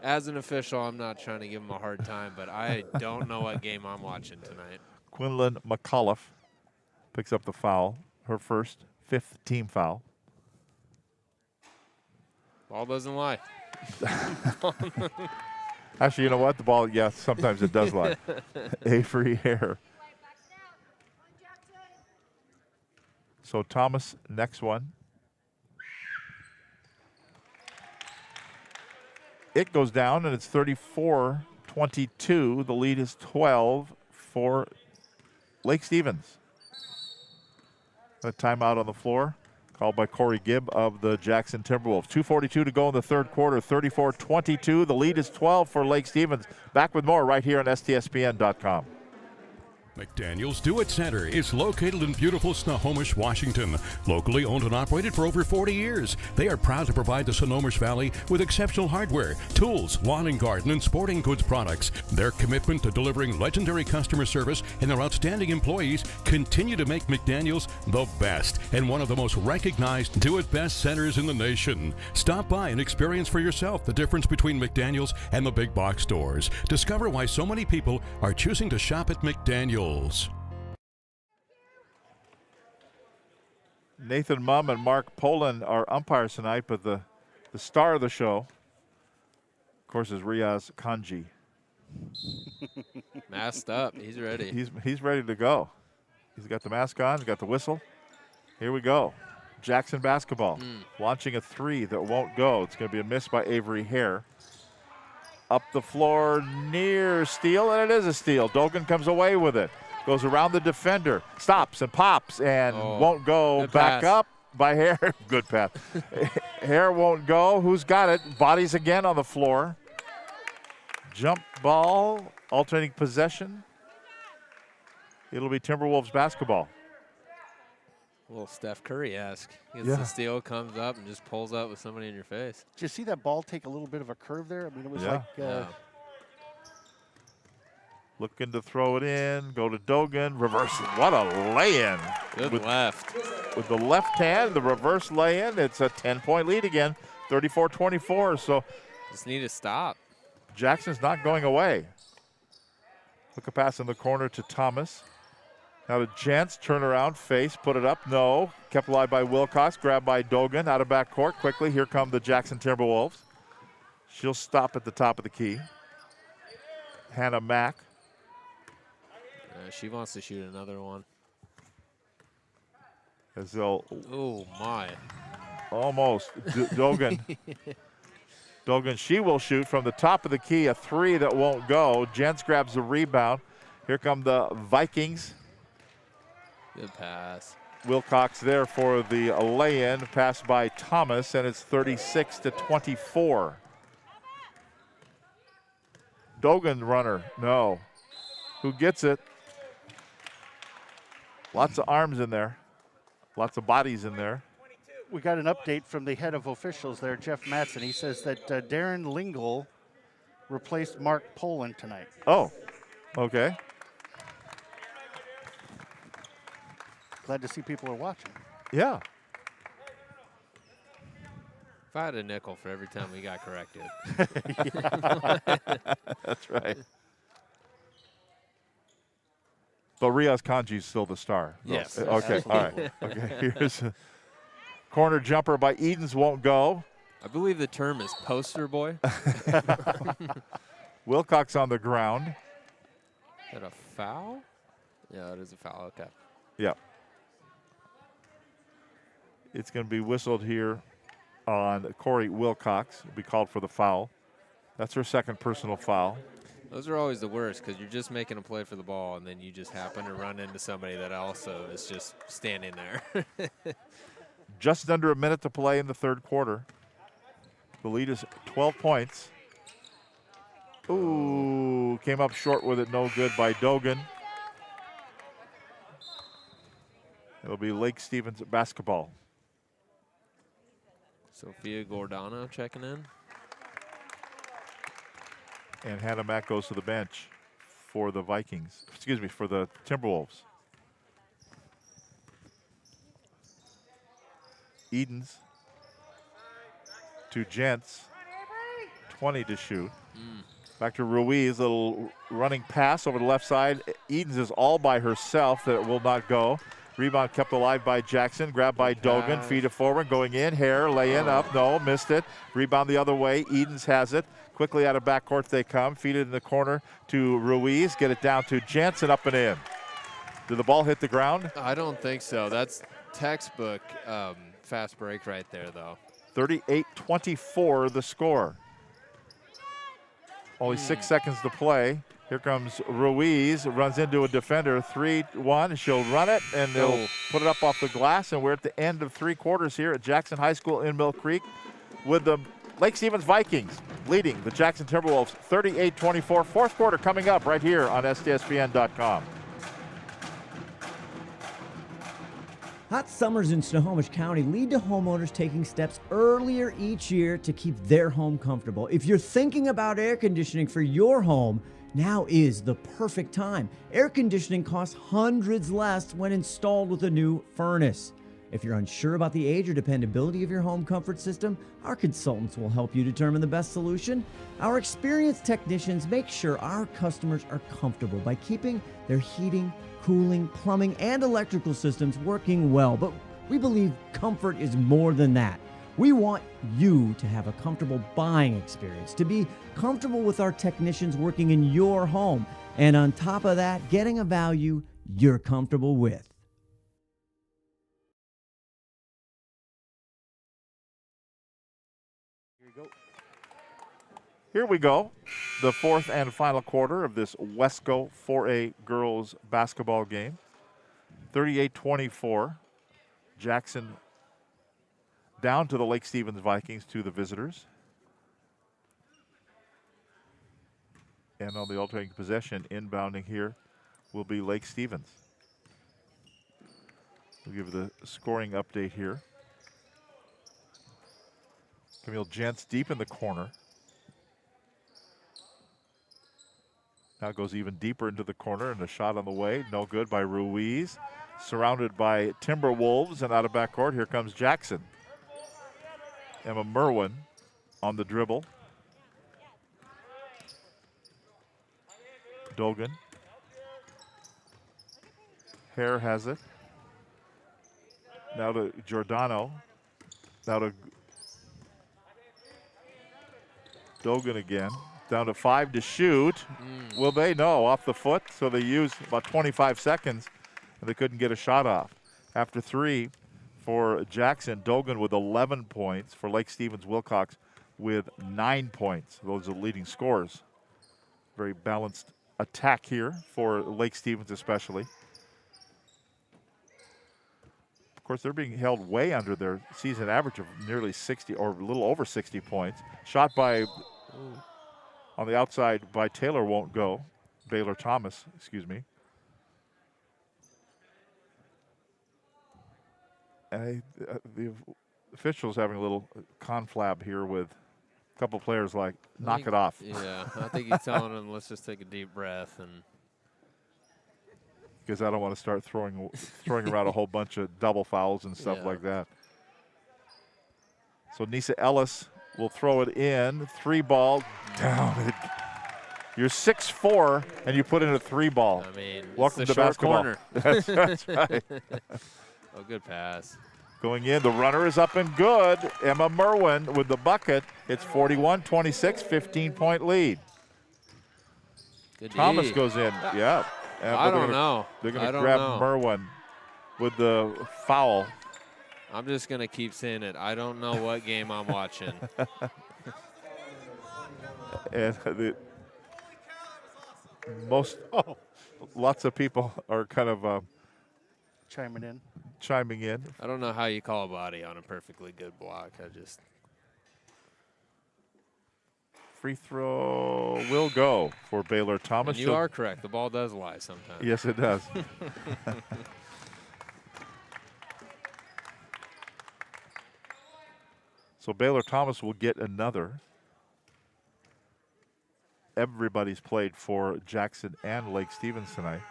as an official, I'm not trying to give them a hard time, but I don't know what game I'm watching tonight. Quinlan McAuliffe picks up the foul, her first, 5th team foul. Ball doesn't lie. Actually, you know what? The ball, yes, sometimes it does lie. Avery Hare. So Thomas, next one. It goes down, and it's 34-22. The lead is 12 for Lake Stevens. A timeout on the floor, called by Corey Gibb of the Jackson Timberwolves. 2:42 to go in the third quarter, 34-22. The lead is 12 for Lake Stevens. Back with more right here on STSPN.com. McDaniel's Do-It Center is located in beautiful Snohomish, Washington. Locally owned and operated for over 40 years, they are proud to provide the Snohomish Valley with exceptional hardware, tools, lawn and garden, and sporting goods products. Their commitment to delivering legendary customer service and their outstanding employees continue to make McDaniel's the best and one of the most recognized do-it-best centers in the nation. Stop by and experience for yourself the difference between McDaniel's and the big box stores. Discover why so many people are choosing to shop at McDaniel's. Nathan Mumm and Mark Poland are umpires tonight, but the star of the show, of course, is Riaz Kanji. Masked up. He's ready. He's ready to go. He's got the mask on. He's got the whistle. Here we go. Jackson basketball. Launching a three that won't go. It's going to be a miss by Avery Hare. Up the floor near steal, and it is a steal. Dogan comes away with it. Goes around the defender. Stops and pops and won't go. Back pass. up by Hare. Good pass. Hare won't go. Who's got it? Bodies again on the floor. Jump ball. Alternating possession. It'll be Timberwolves basketball. A little Steph Curry-esque. Gets Yeah. the steal, comes up, and just pulls up with somebody in your face. Did you see that ball take a little bit of a curve there? I mean, it was Yeah. like Yeah. Looking to throw it in. Go to Dogan. Reverse. What a lay-in. Good left. With the left hand, the reverse lay-in. It's a 10-point lead again. 34-24. So Just need to stop. Jackson's not going away. Look a pass in the corner to Thomas. Now to Jantz, turn around, face, put it up, no. Kept alive by Wilcox, grabbed by Dogan, out of backcourt. Quickly, here come the Jackson Timberwolves. She'll stop at the top of the key. Hannah Mack. She wants to shoot another one. As they'll Oh, my. almost, Dogan. Dogan, she will shoot from the top of the key, a three that won't go. Jantz grabs the rebound. Here come the Vikings. Good pass. Wilcox there for the lay-in, passed by Thomas, and it's 36-24. Dogan runner, no. Who gets it? Lots of arms in there. Lots of bodies in there. we got an update from the head of officials there, Jeff Matson. He says that Darren Lingle replaced Mark Poland tonight. Oh, okay. Glad to see people are watching. Yeah. If I had a nickel for every time we got corrected. That's right. But Riaz Kanji's still the star. Yes. Okay, all right. Okay, here's a corner jumper by Edens, won't go. I believe the term is poster boy. Wilcox on the ground. Is that a foul? Yeah, it is a foul. Okay. Yeah. It's going to be whistled here on Corey Wilcox. It'll be called for the foul. That's her second personal foul. Those are always the worst because you're just making a play for the ball and then you just happen to run into somebody that also is just standing there. Just under a minute to play in the third quarter. The lead is 12 points. Ooh, came up short with it, no good by Dogan. It'll be Lake Stevens basketball. Sophia Gordano checking in. And Hannah Mack goes to the bench for the Vikings. Excuse me, for the Timberwolves. Edens to Jantz. 20 to shoot. Back to Ruiz, little running pass over the left side. Edens is all by herself. That will not go. Rebound kept alive by Jackson. Grabbed by Dogan. Feed it forward. Going in. Hare. Lay in. Up. No. Missed it. Rebound the other way. Edens has it. Quickly out of backcourt they come. Feed it in the corner to Ruiz. Get it down to Jansen. Up and in. Did the ball hit the ground? I don't think so. That's textbook fast break right there, though. 38-24 the score. Only 6 seconds to play. Here comes Ruiz, runs into a defender, 3-1. She'll run it, and they'll put it up off the glass, and we're at the end of 3 quarters here at Jackson High School in Mill Creek with the Lake Stevens Vikings leading the Jackson Timberwolves 38-24. Fourth quarter coming up right here on STSPN.com. Hot summers in Snohomish County lead to homeowners taking steps earlier each year to keep their home comfortable. If you're thinking about air conditioning for your home, now is the perfect time. Air conditioning costs hundreds less when installed with a new furnace. If you're unsure about the age or dependability of your home comfort system, our consultants will help you determine the best solution. Our experienced technicians make sure our customers are comfortable by keeping their heating, cooling, plumbing, and electrical systems working well. But we believe comfort is more than that. We want you to have a comfortable buying experience, to be comfortable with our technicians working in your home, and on top of that, getting a value you're comfortable with. Here we go, the fourth and final quarter of this WESCO 4A girls basketball game. 38-24, Jackson down to the Lake Stevens Vikings, to the visitors. And on the alternating possession, inbounding here will be Lake Stevens. We'll give the scoring update here. Camille Gents deep in the corner. Now goes even deeper into the corner, and a shot on the way. No good by Ruiz. Surrounded by Timberwolves and out of backcourt. Here comes Jackson. Emma Merwin on the dribble. Dogan. Hare has it. Now to Giordano. Now to Dogan again. Down to 5 to shoot. Will they? No, off the foot. So they used about 25 seconds, and they couldn't get a shot off. After 3 for Jackson, Dogan with 11 points. For Lake Stevens, Wilcox with 9 points. Those are the leading scorers. Very balanced attack here for Lake Stevens especially. Of course, they're being held way under their season average of nearly 60 or a little over 60 points. Shot by... on the outside by Taylor won't go. Baylor Thomas, excuse me. And the officials having a little conflab here with a couple players like, knock it off. Yeah, I think he's telling them, let's just take a deep breath. And because I don't want to start throwing around a whole bunch of double fouls and stuff like that. So Nisa Ellis will throw it in. 3-ball down. You're 6'4", and you put in a 3-ball. I mean, welcome to short basketball. Corner. That's right. Oh, good pass. Going in, the runner is up and good. Emma Merwin with the bucket. It's 41-26, 15-point lead. Good Thomas D. goes in. Yeah. I don't know. They're going to grab Merwin with the foul. I'm just going to keep saying it. I don't know what game I'm watching. And lots of people are kind of chiming in. I don't know how you call a body on a perfectly good block. Free throw will go for Baylor Thomas. And you are correct. The ball does lie sometimes. Yes, it does. So Baylor Thomas will get another. Everybody's played for Jackson and Lake Stevens tonight.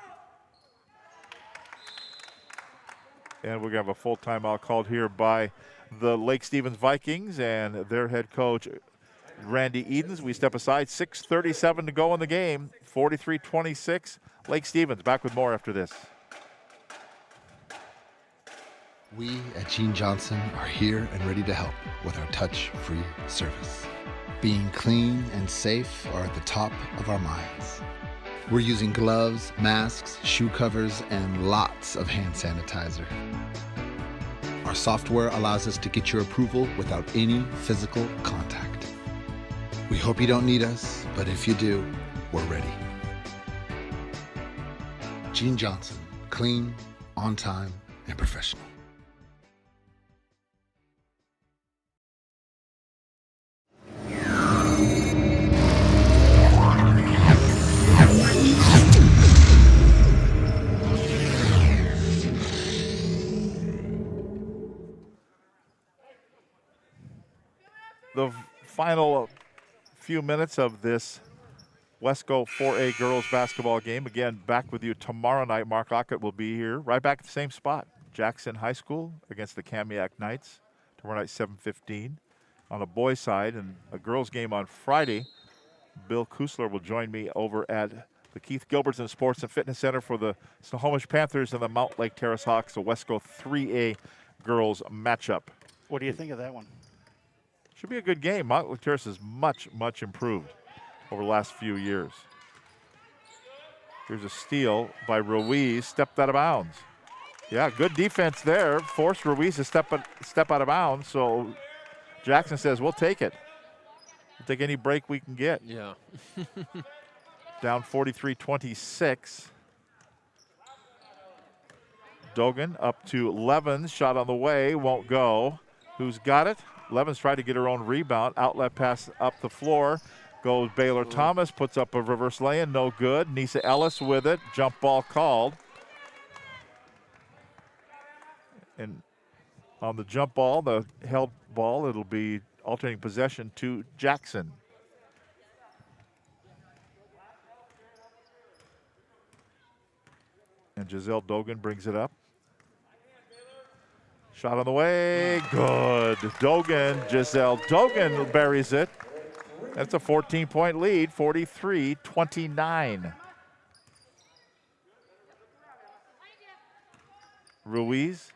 And we're going to have a full timeout called here by the Lake Stevens Vikings and their head coach, Randy Edens. We step aside. 6:37 to go in the game. 43-26. Lake Stevens back with more after this. We at Gene Johnson are here and ready to help with our touch-free service. Being clean and safe are at the top of our minds. We're using gloves, masks, shoe covers, and lots of hand sanitizer. Our software allows us to get your approval without any physical contact. We hope you don't need us, but if you do, we're ready. Gene Johnson, clean, on time, and professional. The final few minutes of this WESCO 4A girls basketball game. Again, back with you tomorrow night. Mark Ockett will be here, right back at the same spot. Jackson High School against the Kamiak Knights. Tomorrow night, 7:15 on the boys' side. And a girls' game on Friday. Bill Kusler will join me over at the Keith Gilbertson Sports and Fitness Center for the Snohomish Panthers and the Mount Lake Terrace Hawks, a WESCO 3A girls matchup. What do you think of that one? Should be a good game. Mount Lake Terrace is much, much improved over the last few years. Here's a steal by Ruiz, stepped out of bounds. Yeah, good defense there. Forced Ruiz to step out of bounds. So Jackson says, we'll take it. We'll take any break we can get. Yeah. Down 43-26. Dogan up to Levens. Shot on the way, won't go. Who's got it? Levens tried to get her own rebound. Outlet pass up the floor. Goes Baylor Thomas, puts up a reverse lay-in, no good. Nisa Ellis with it. Jump ball called. And on the jump ball, the held ball, it'll be alternating possession to Jackson. And Giselle Dogan brings it up. Shot on the way, good. Dogan, Giselle Dogan buries it. That's a 14-point lead, 43-29. Ruiz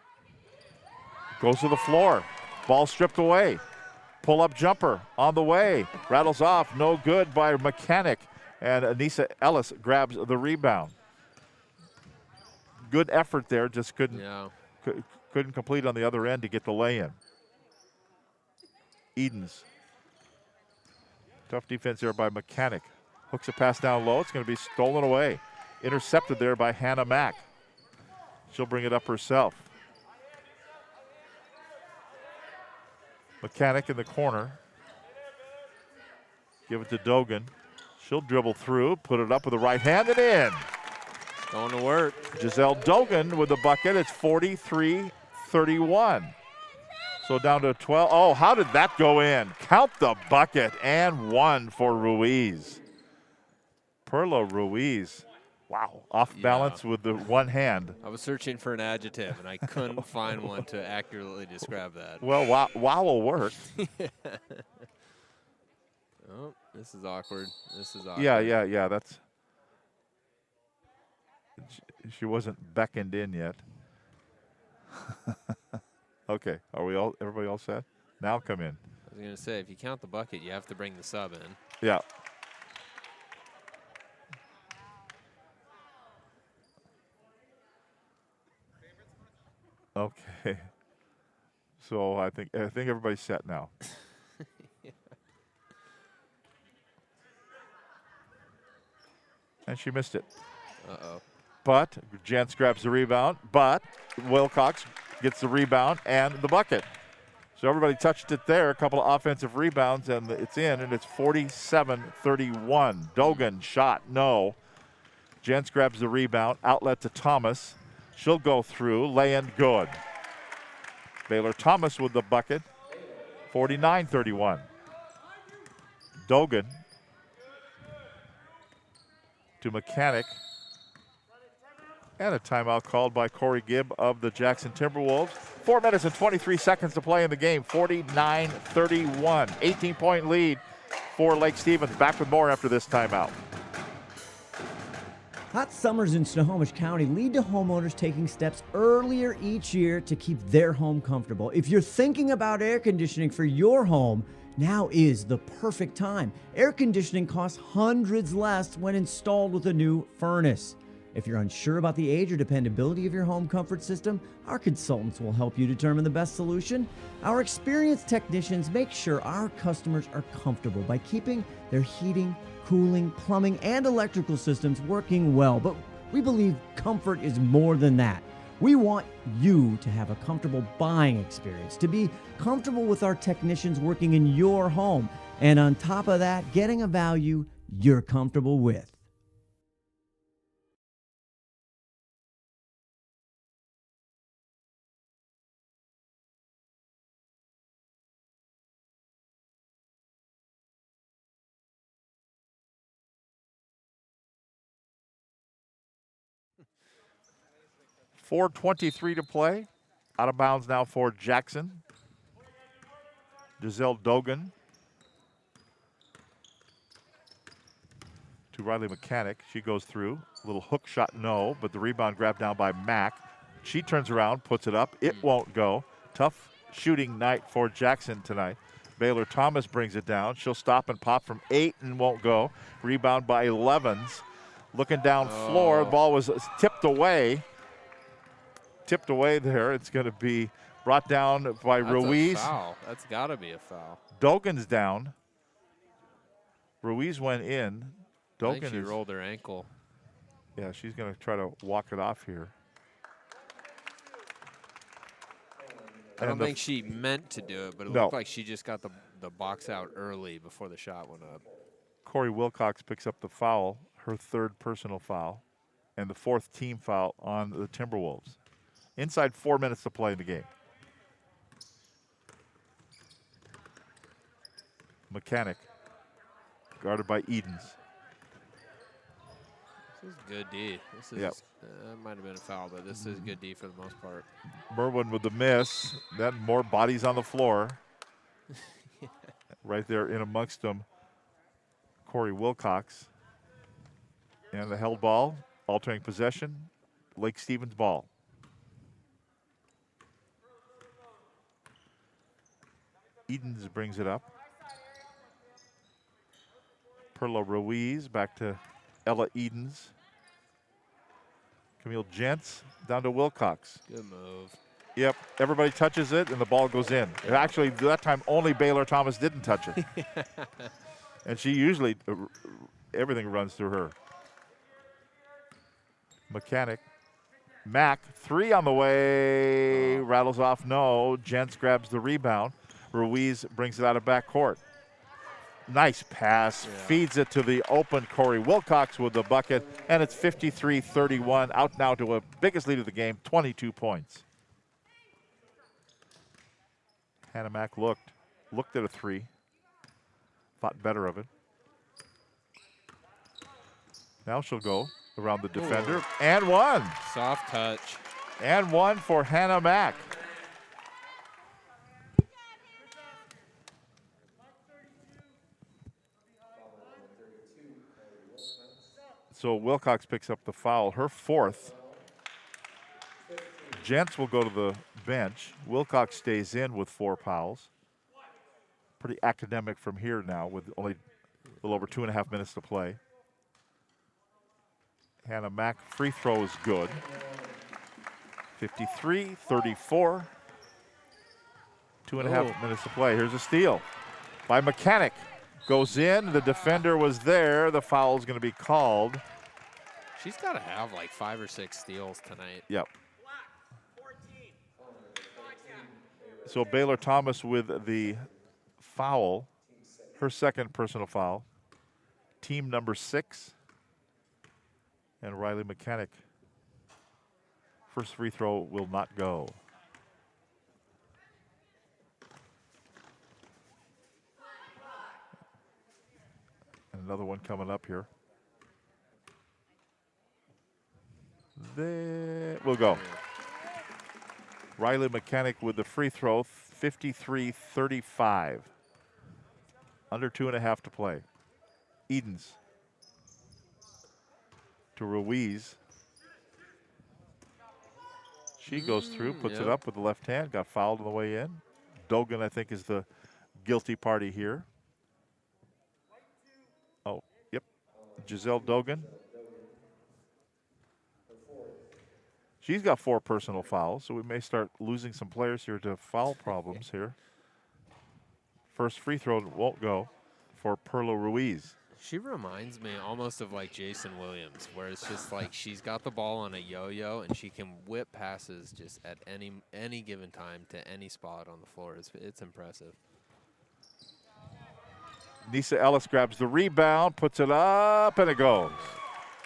goes to the floor. Ball stripped away. Pull-up jumper on the way. Rattles off, no good by Mechanic. And Anissa Ellis grabs the rebound. Good effort there, just couldn't complete on the other end to get the lay-in. Edens. Tough defense there by Mechanic. Hooks a pass down low. It's going to be stolen away. Intercepted there by Hannah Mack. She'll bring it up herself. Mechanic in the corner. Give it to Dogan. She'll dribble through, put it up with the right hand and in. Going to work. Giselle Dogan with the bucket. It's 43-31. So down to 12. Oh, how did that go in? Count the bucket and one for Ruiz. Perla Ruiz. Wow, off balance with the one hand. I was searching for an adjective, and I couldn't find one to accurately describe that. Well, wow will work. Oh, this is awkward. This is awkward. Yeah. That's. She wasn't beckoned in yet. Okay, are we all? Everybody all set? Now come in. I was gonna say, if you count the bucket, you have to bring the sub in. Yeah. Okay. So I think everybody's set now. Yeah. And she missed it. Uh-oh. But Jens grabs the rebound, but Wilcox gets the rebound and the bucket. So everybody touched it there. A couple of offensive rebounds, and it's in, and it's 47-31. Dogan shot, no. Jens grabs the rebound, outlet to Thomas. She'll go through, lay-in good. Baylor Thomas with the bucket, 49-31. Dogan to Mechanic. And a timeout called by Corey Gibb of the Jackson Timberwolves. 4 minutes and 23 seconds to play in the game. 49-31. 18-point lead for Lake Stevens. Back with more after this timeout. Hot summers in Snohomish County lead to homeowners taking steps earlier each year to keep their home comfortable. If you're thinking about air conditioning for your home, now is the perfect time. Air conditioning costs hundreds less when installed with a new furnace. If you're unsure about the age or dependability of your home comfort system, our consultants will help you determine the best solution. Our experienced technicians make sure our customers are comfortable by keeping their heating, cooling, plumbing, and electrical systems working well. But we believe comfort is more than that. We want you to have a comfortable buying experience, to be comfortable with our technicians working in your home, and on top of that, getting a value you're comfortable with. .4:23 to play. Out of bounds now for Jackson. Giselle Dogan to Riley Mechanic. She goes through. Little hook shot, no, but the rebound grabbed down by Mack. She turns around, puts it up. It won't go. Tough shooting night for Jackson tonight. Baylor Thomas brings it down. She'll stop and pop from 8 and won't go. Rebound by 11s. Looking down floor, the ball was tipped away. Tipped away there. It's going to be brought down by Ruiz. That's a foul. That's got to be a foul. Dogan's down. Ruiz went in. I think she rolled her ankle. Yeah, she's going to try to walk it off here. I don't think she meant to do it, but it looked like she just got the box out early before the shot went up. Corey Wilcox picks up the foul, her third personal foul, and the fourth team foul on the Timberwolves. Inside 4 minutes to play in the game. Mechanic, guarded by Edens. This is good D. This is might have been a foul, but this is good D for the most part. Merwin with the miss. Then more bodies on the floor. Right there in amongst them, Corey Wilcox. And the held ball, alternating possession, Lake Stevens ball. Edens brings it up. Perla Ruiz back to Ella Edens. Camille Gents down to Wilcox. Good move. Yep, everybody touches it and the ball goes in. And actually, that time only Baylor Thomas didn't touch it. And she usually, everything runs through her. Mechanic. Mack, 3 on the way. Rattles off, no. Gents grabs the rebound. Ruiz brings it out of backcourt. Nice pass, feeds it to the open Corey Wilcox with the bucket, and it's 53-31, out now to a biggest lead of the game, 22 points. Hannah Mack looked at a 3, thought better of it. Now she'll go around the defender, and one. Soft touch. And one for Hannah Mack. So Wilcox picks up the foul, her 4th. Gents will go to the bench. Wilcox stays in with 4 fouls. Pretty academic from here now with only a little over 2.5 minutes to play. Hannah Mack free throw is good. 53-34. 2.5 minutes to play. Here's a steal by Mechanic. Goes in, the defender was there. The foul is going to be called. She's got to have like 5 or 6 steals tonight. Yep. So Baylor Thomas with the foul, her 2nd personal foul. Team number 6. And Riley Mechanic. First free throw will not go. Another one coming up here. There we'll go. Riley Mechanic with the free throw, 53-35. Under 2.5 to play. Edens to Ruiz. She goes through, puts it up with the left hand, got fouled on the way in. Dogan, I think, is the guilty party here. Oh, yep. Giselle Dogan. She's got 4 personal fouls, so we may start losing some players here to foul problems here. First free throw won't go for Perla Ruiz. She reminds me almost of like Jason Williams, where it's just like she's got the ball on a yo-yo and she can whip passes just at any given time to any spot on the floor. It's impressive. Nisa Ellis grabs the rebound, puts it up, and it goes.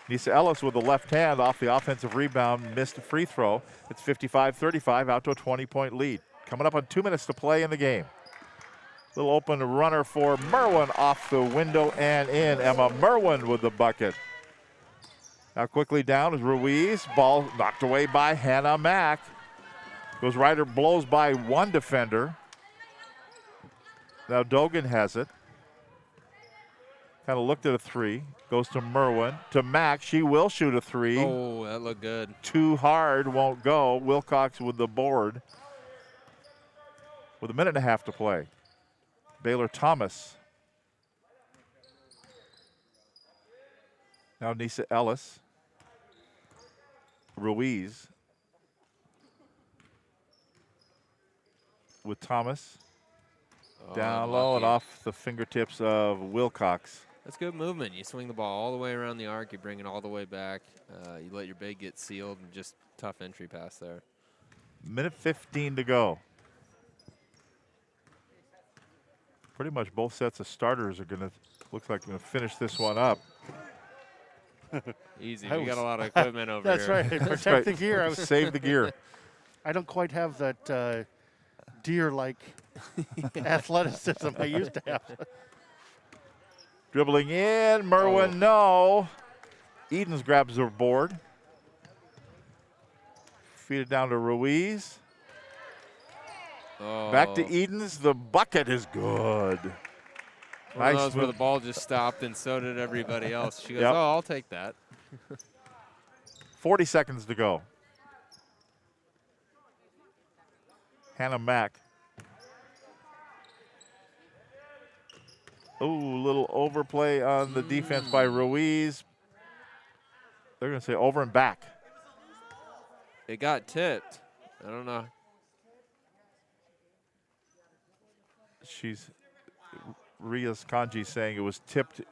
Nisa Ellis with the left hand off the offensive rebound, missed a free throw. It's 55-35, out to a 20-point lead. Coming up on 2 minutes to play in the game. Little open runner for Merwin off the window and in. Emma Merwin with the bucket. Now quickly down is Ruiz. Ball knocked away by Hannah Mack. Goes right or blows by one defender. Now Dogan has it. Kind of looked at a 3. Goes to Merwin. To Mack. She will shoot a 3. Oh, that looked good. Too hard, won't go. Wilcox with the board. With a minute and a half to play. Baylor Thomas. Now Nisa Ellis. Ruiz. With Thomas. Down low and off the fingertips of Wilcox. That's good movement. You swing the ball all the way around the arc. You bring it all the way back. You let your big get sealed and just tough entry pass there. Minute 15 to go. Pretty much both sets of starters are going to, looks like going to finish this one up. Easy. We got a lot of equipment over That's here. right. Protect the gear. Save the gear. I don't quite have that deer-like athleticism I used to have. Dribbling in, Merwin, no. Edens grabs the board. Feed it down to Ruiz. Oh. Back to Edens, the bucket is good. One of those where the ball just stopped and so did everybody else. She goes, oh, I'll take that. 40 seconds to go. Hannah Mack. Oh, little overplay on the defense by Ruiz. They're going to say over and back. It got tipped. I don't know. Ria's Kanji saying it was tipped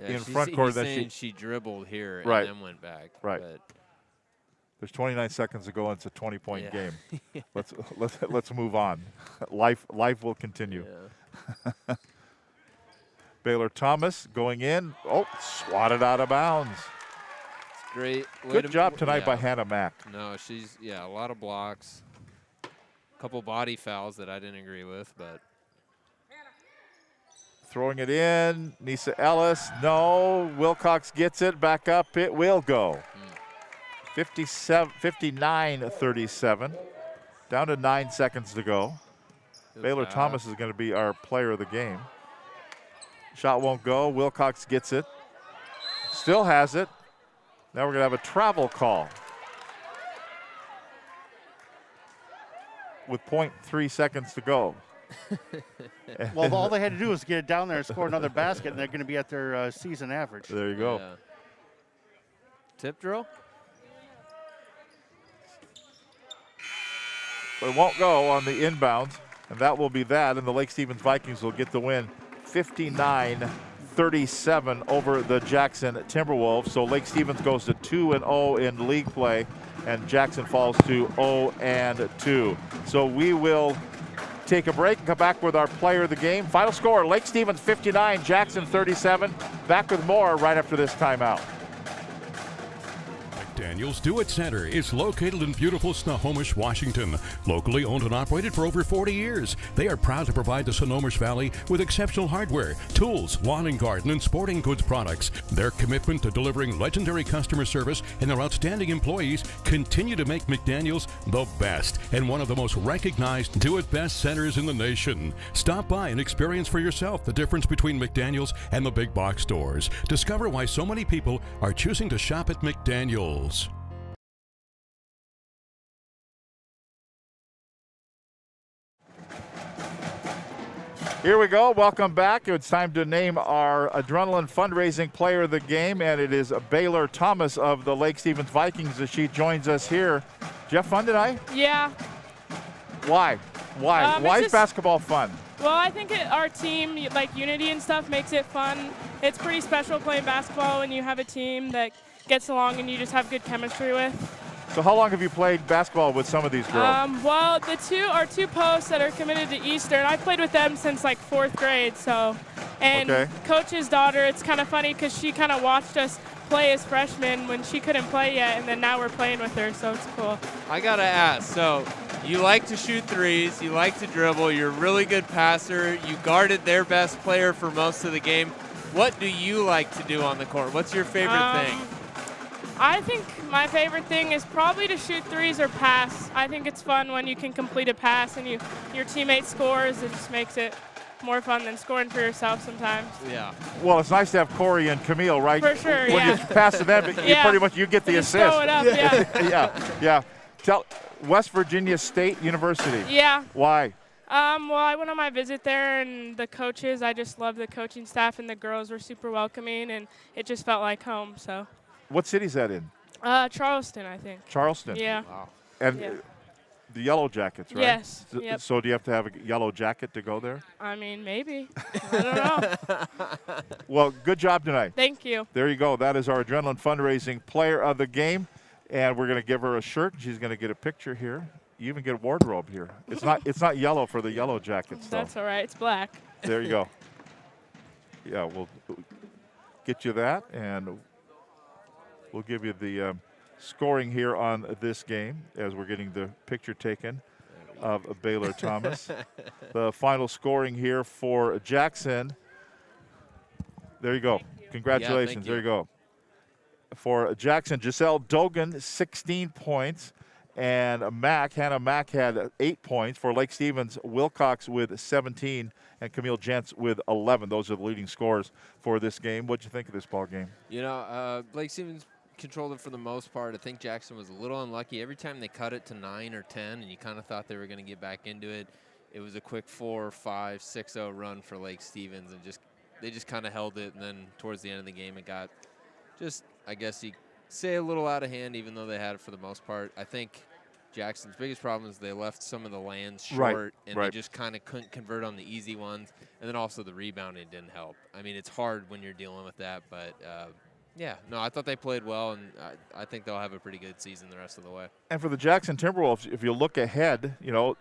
in he's front court. Saying she dribbled here and then went back. Right. But there's 29 seconds to go. And it's a 20-point game. Let's move on. Life will continue. Yeah. Baylor Thomas going in. Oh, swatted out of bounds. It's great. Good job tonight by Hannah Mack. No, she's a lot of blocks. A couple body fouls that I didn't agree with, but. Throwing it in, Nisa Ellis, no. Wilcox gets it, back up, it will go. 59-37, down to 9 seconds to go. Baylor Thomas is going to be our player of the game. Shot won't go, Wilcox gets it. Still has it. Now we're going to have a travel call. With 0.3 seconds to go. Well, all they had to do was get it down there and score another basket, and they're going to be at their season average. There you go. Yeah. Tip drill? But it won't go on the inbounds, and that will be that, and the Lake Stevens Vikings will get the win 59-37 over the Jackson Timberwolves. So Lake Stevens goes to 2-0 in league play, and Jackson falls to 0-2. So we will take a break and come back with our player of the game. Final score, Lake Stevens 59, Jackson 37. Back with more right after this timeout. Daniels Do-It Center is located in beautiful Snohomish, Washington. Locally owned and operated for over 40 years, they are proud to provide the Snohomish Valley with exceptional hardware, tools, lawn and garden, and sporting goods products. Their commitment to delivering legendary customer service and their outstanding employees continue to make McDaniels the best and one of the most recognized do-it-best centers in the nation. Stop by and experience for yourself the difference between McDaniels and the big box stores. Discover why so many people are choosing to shop at McDaniels. Here we go. Welcome back. It's time to name our Adrenaline fundraising player of the game, and it is Baylor Thomas of the Lake Stevens Vikings as she joins us here. Jeff, fun tonight? Yeah. Why? Why is basketball fun? Well, I think our team, like unity and stuff, makes it fun. It's pretty special playing basketball when you have a team that gets along and you just have good chemistry with. So how long have you played basketball with some of these girls? Well, our two posts that are committed to Eastern, I've played with them since like 4th grade. So, and Okay. Coach's daughter, it's kind of funny because she kind of watched us play as freshmen when she couldn't play yet, and then now we're playing with her, so it's cool. I gotta ask, so you like to shoot threes, you like to dribble, you're a really good passer, you guarded their best player for most of the game. What do you like to do on the court? What's your favorite thing? I think my favorite thing is probably to shoot threes or pass. I think it's fun when you can complete a pass and your teammate scores. It just makes it more fun than scoring for yourself sometimes. Yeah. Well, it's nice to have Corey and Camille, right? For sure, when yeah. you pass to them, Yeah. pretty much you get the Just assist. throw it up, yeah. yeah. Tell West Virginia State University. Yeah. Why? Well, I went on my visit there, and the coaches, I just love the coaching staff, and the girls were super welcoming, and it just felt like home. So. What city's that in? Charleston, I think. Charleston. Yeah. Wow. And Yeah. the Yellow Jackets, right? Yes. Yep. So do you have to have a yellow jacket to go there? I mean, maybe. I don't know. Well, good job tonight. Thank you. There you go. That is our Adrenaline fundraising player of the game, and we're going to give her a shirt. She's going to get a picture here. You even get a wardrobe here. It's not yellow for the Yellow Jackets, though. That's all right. It's black. There you go. Yeah, we'll get you that, and we'll give you the scoring here on this game as we're getting the picture taken of Baylor Thomas. The final scoring here for Jackson. There you go. Congratulations. you. There you go. For Jackson, Giselle Dogan, 16 points. And Hannah Mack had 8 points. For Lake Stevens, Wilcox with 17 and Camille Jentz with 11. Those are the leading scores for this game. What'd you think of this ball game? You know, Lake Stevens controlled it for the most part. I think Jackson was a little unlucky. Every time they cut it to 9 or 10, and you kind of thought they were going to get back into it, it was a quick 4, 5, 6-0 run for Lake Stevens, and they just kind of held it. And then towards the end of the game, it got just, I guess you say, a little out of hand, even though they had it for the most part. I think Jackson's biggest problem is they left some of the lands short, and they just kind of couldn't convert on the easy ones. And then also the rebounding didn't help. I mean, it's hard when you're dealing with that, but yeah, no, I thought they played well, and I think they'll have a pretty good season the rest of the way. And for the Jackson Timberwolves, if you look ahead, you know,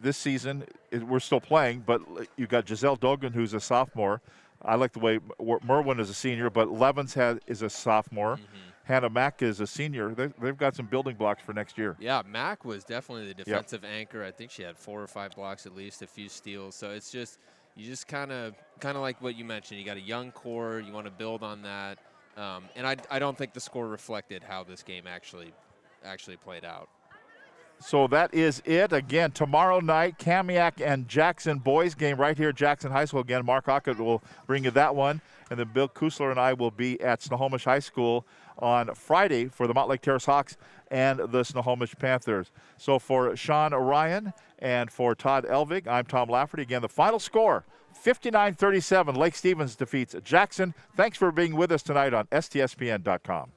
this season we're still playing, but you got Giselle Dogan, who's a sophomore. I like the way Merwin is a senior, but Levens is a sophomore. Mm-hmm. Hannah Mack is a senior. They've got some building blocks for next year. Yeah, Mack was definitely the defensive anchor. I think she had 4 or 5 blocks at least, a few steals. So it's just you just kind of like what you mentioned. You got a young core. You want to build on that. And I don't think the score reflected how this game actually played out. So that is it. Again, tomorrow night, Kamiak and Jackson boys game right here at Jackson High School. Again, Mark Hockett will bring you that one. And then Bill Kusler and I will be at Snohomish High School on Friday for the Montlake Terrace Hawks and the Snohomish Panthers. So for Sean Ryan and for Todd Elvig, I'm Tom Lafferty. Again, the final score, 59-37. Lake Stevens defeats Jackson. Thanks for being with us tonight on STSPN.com.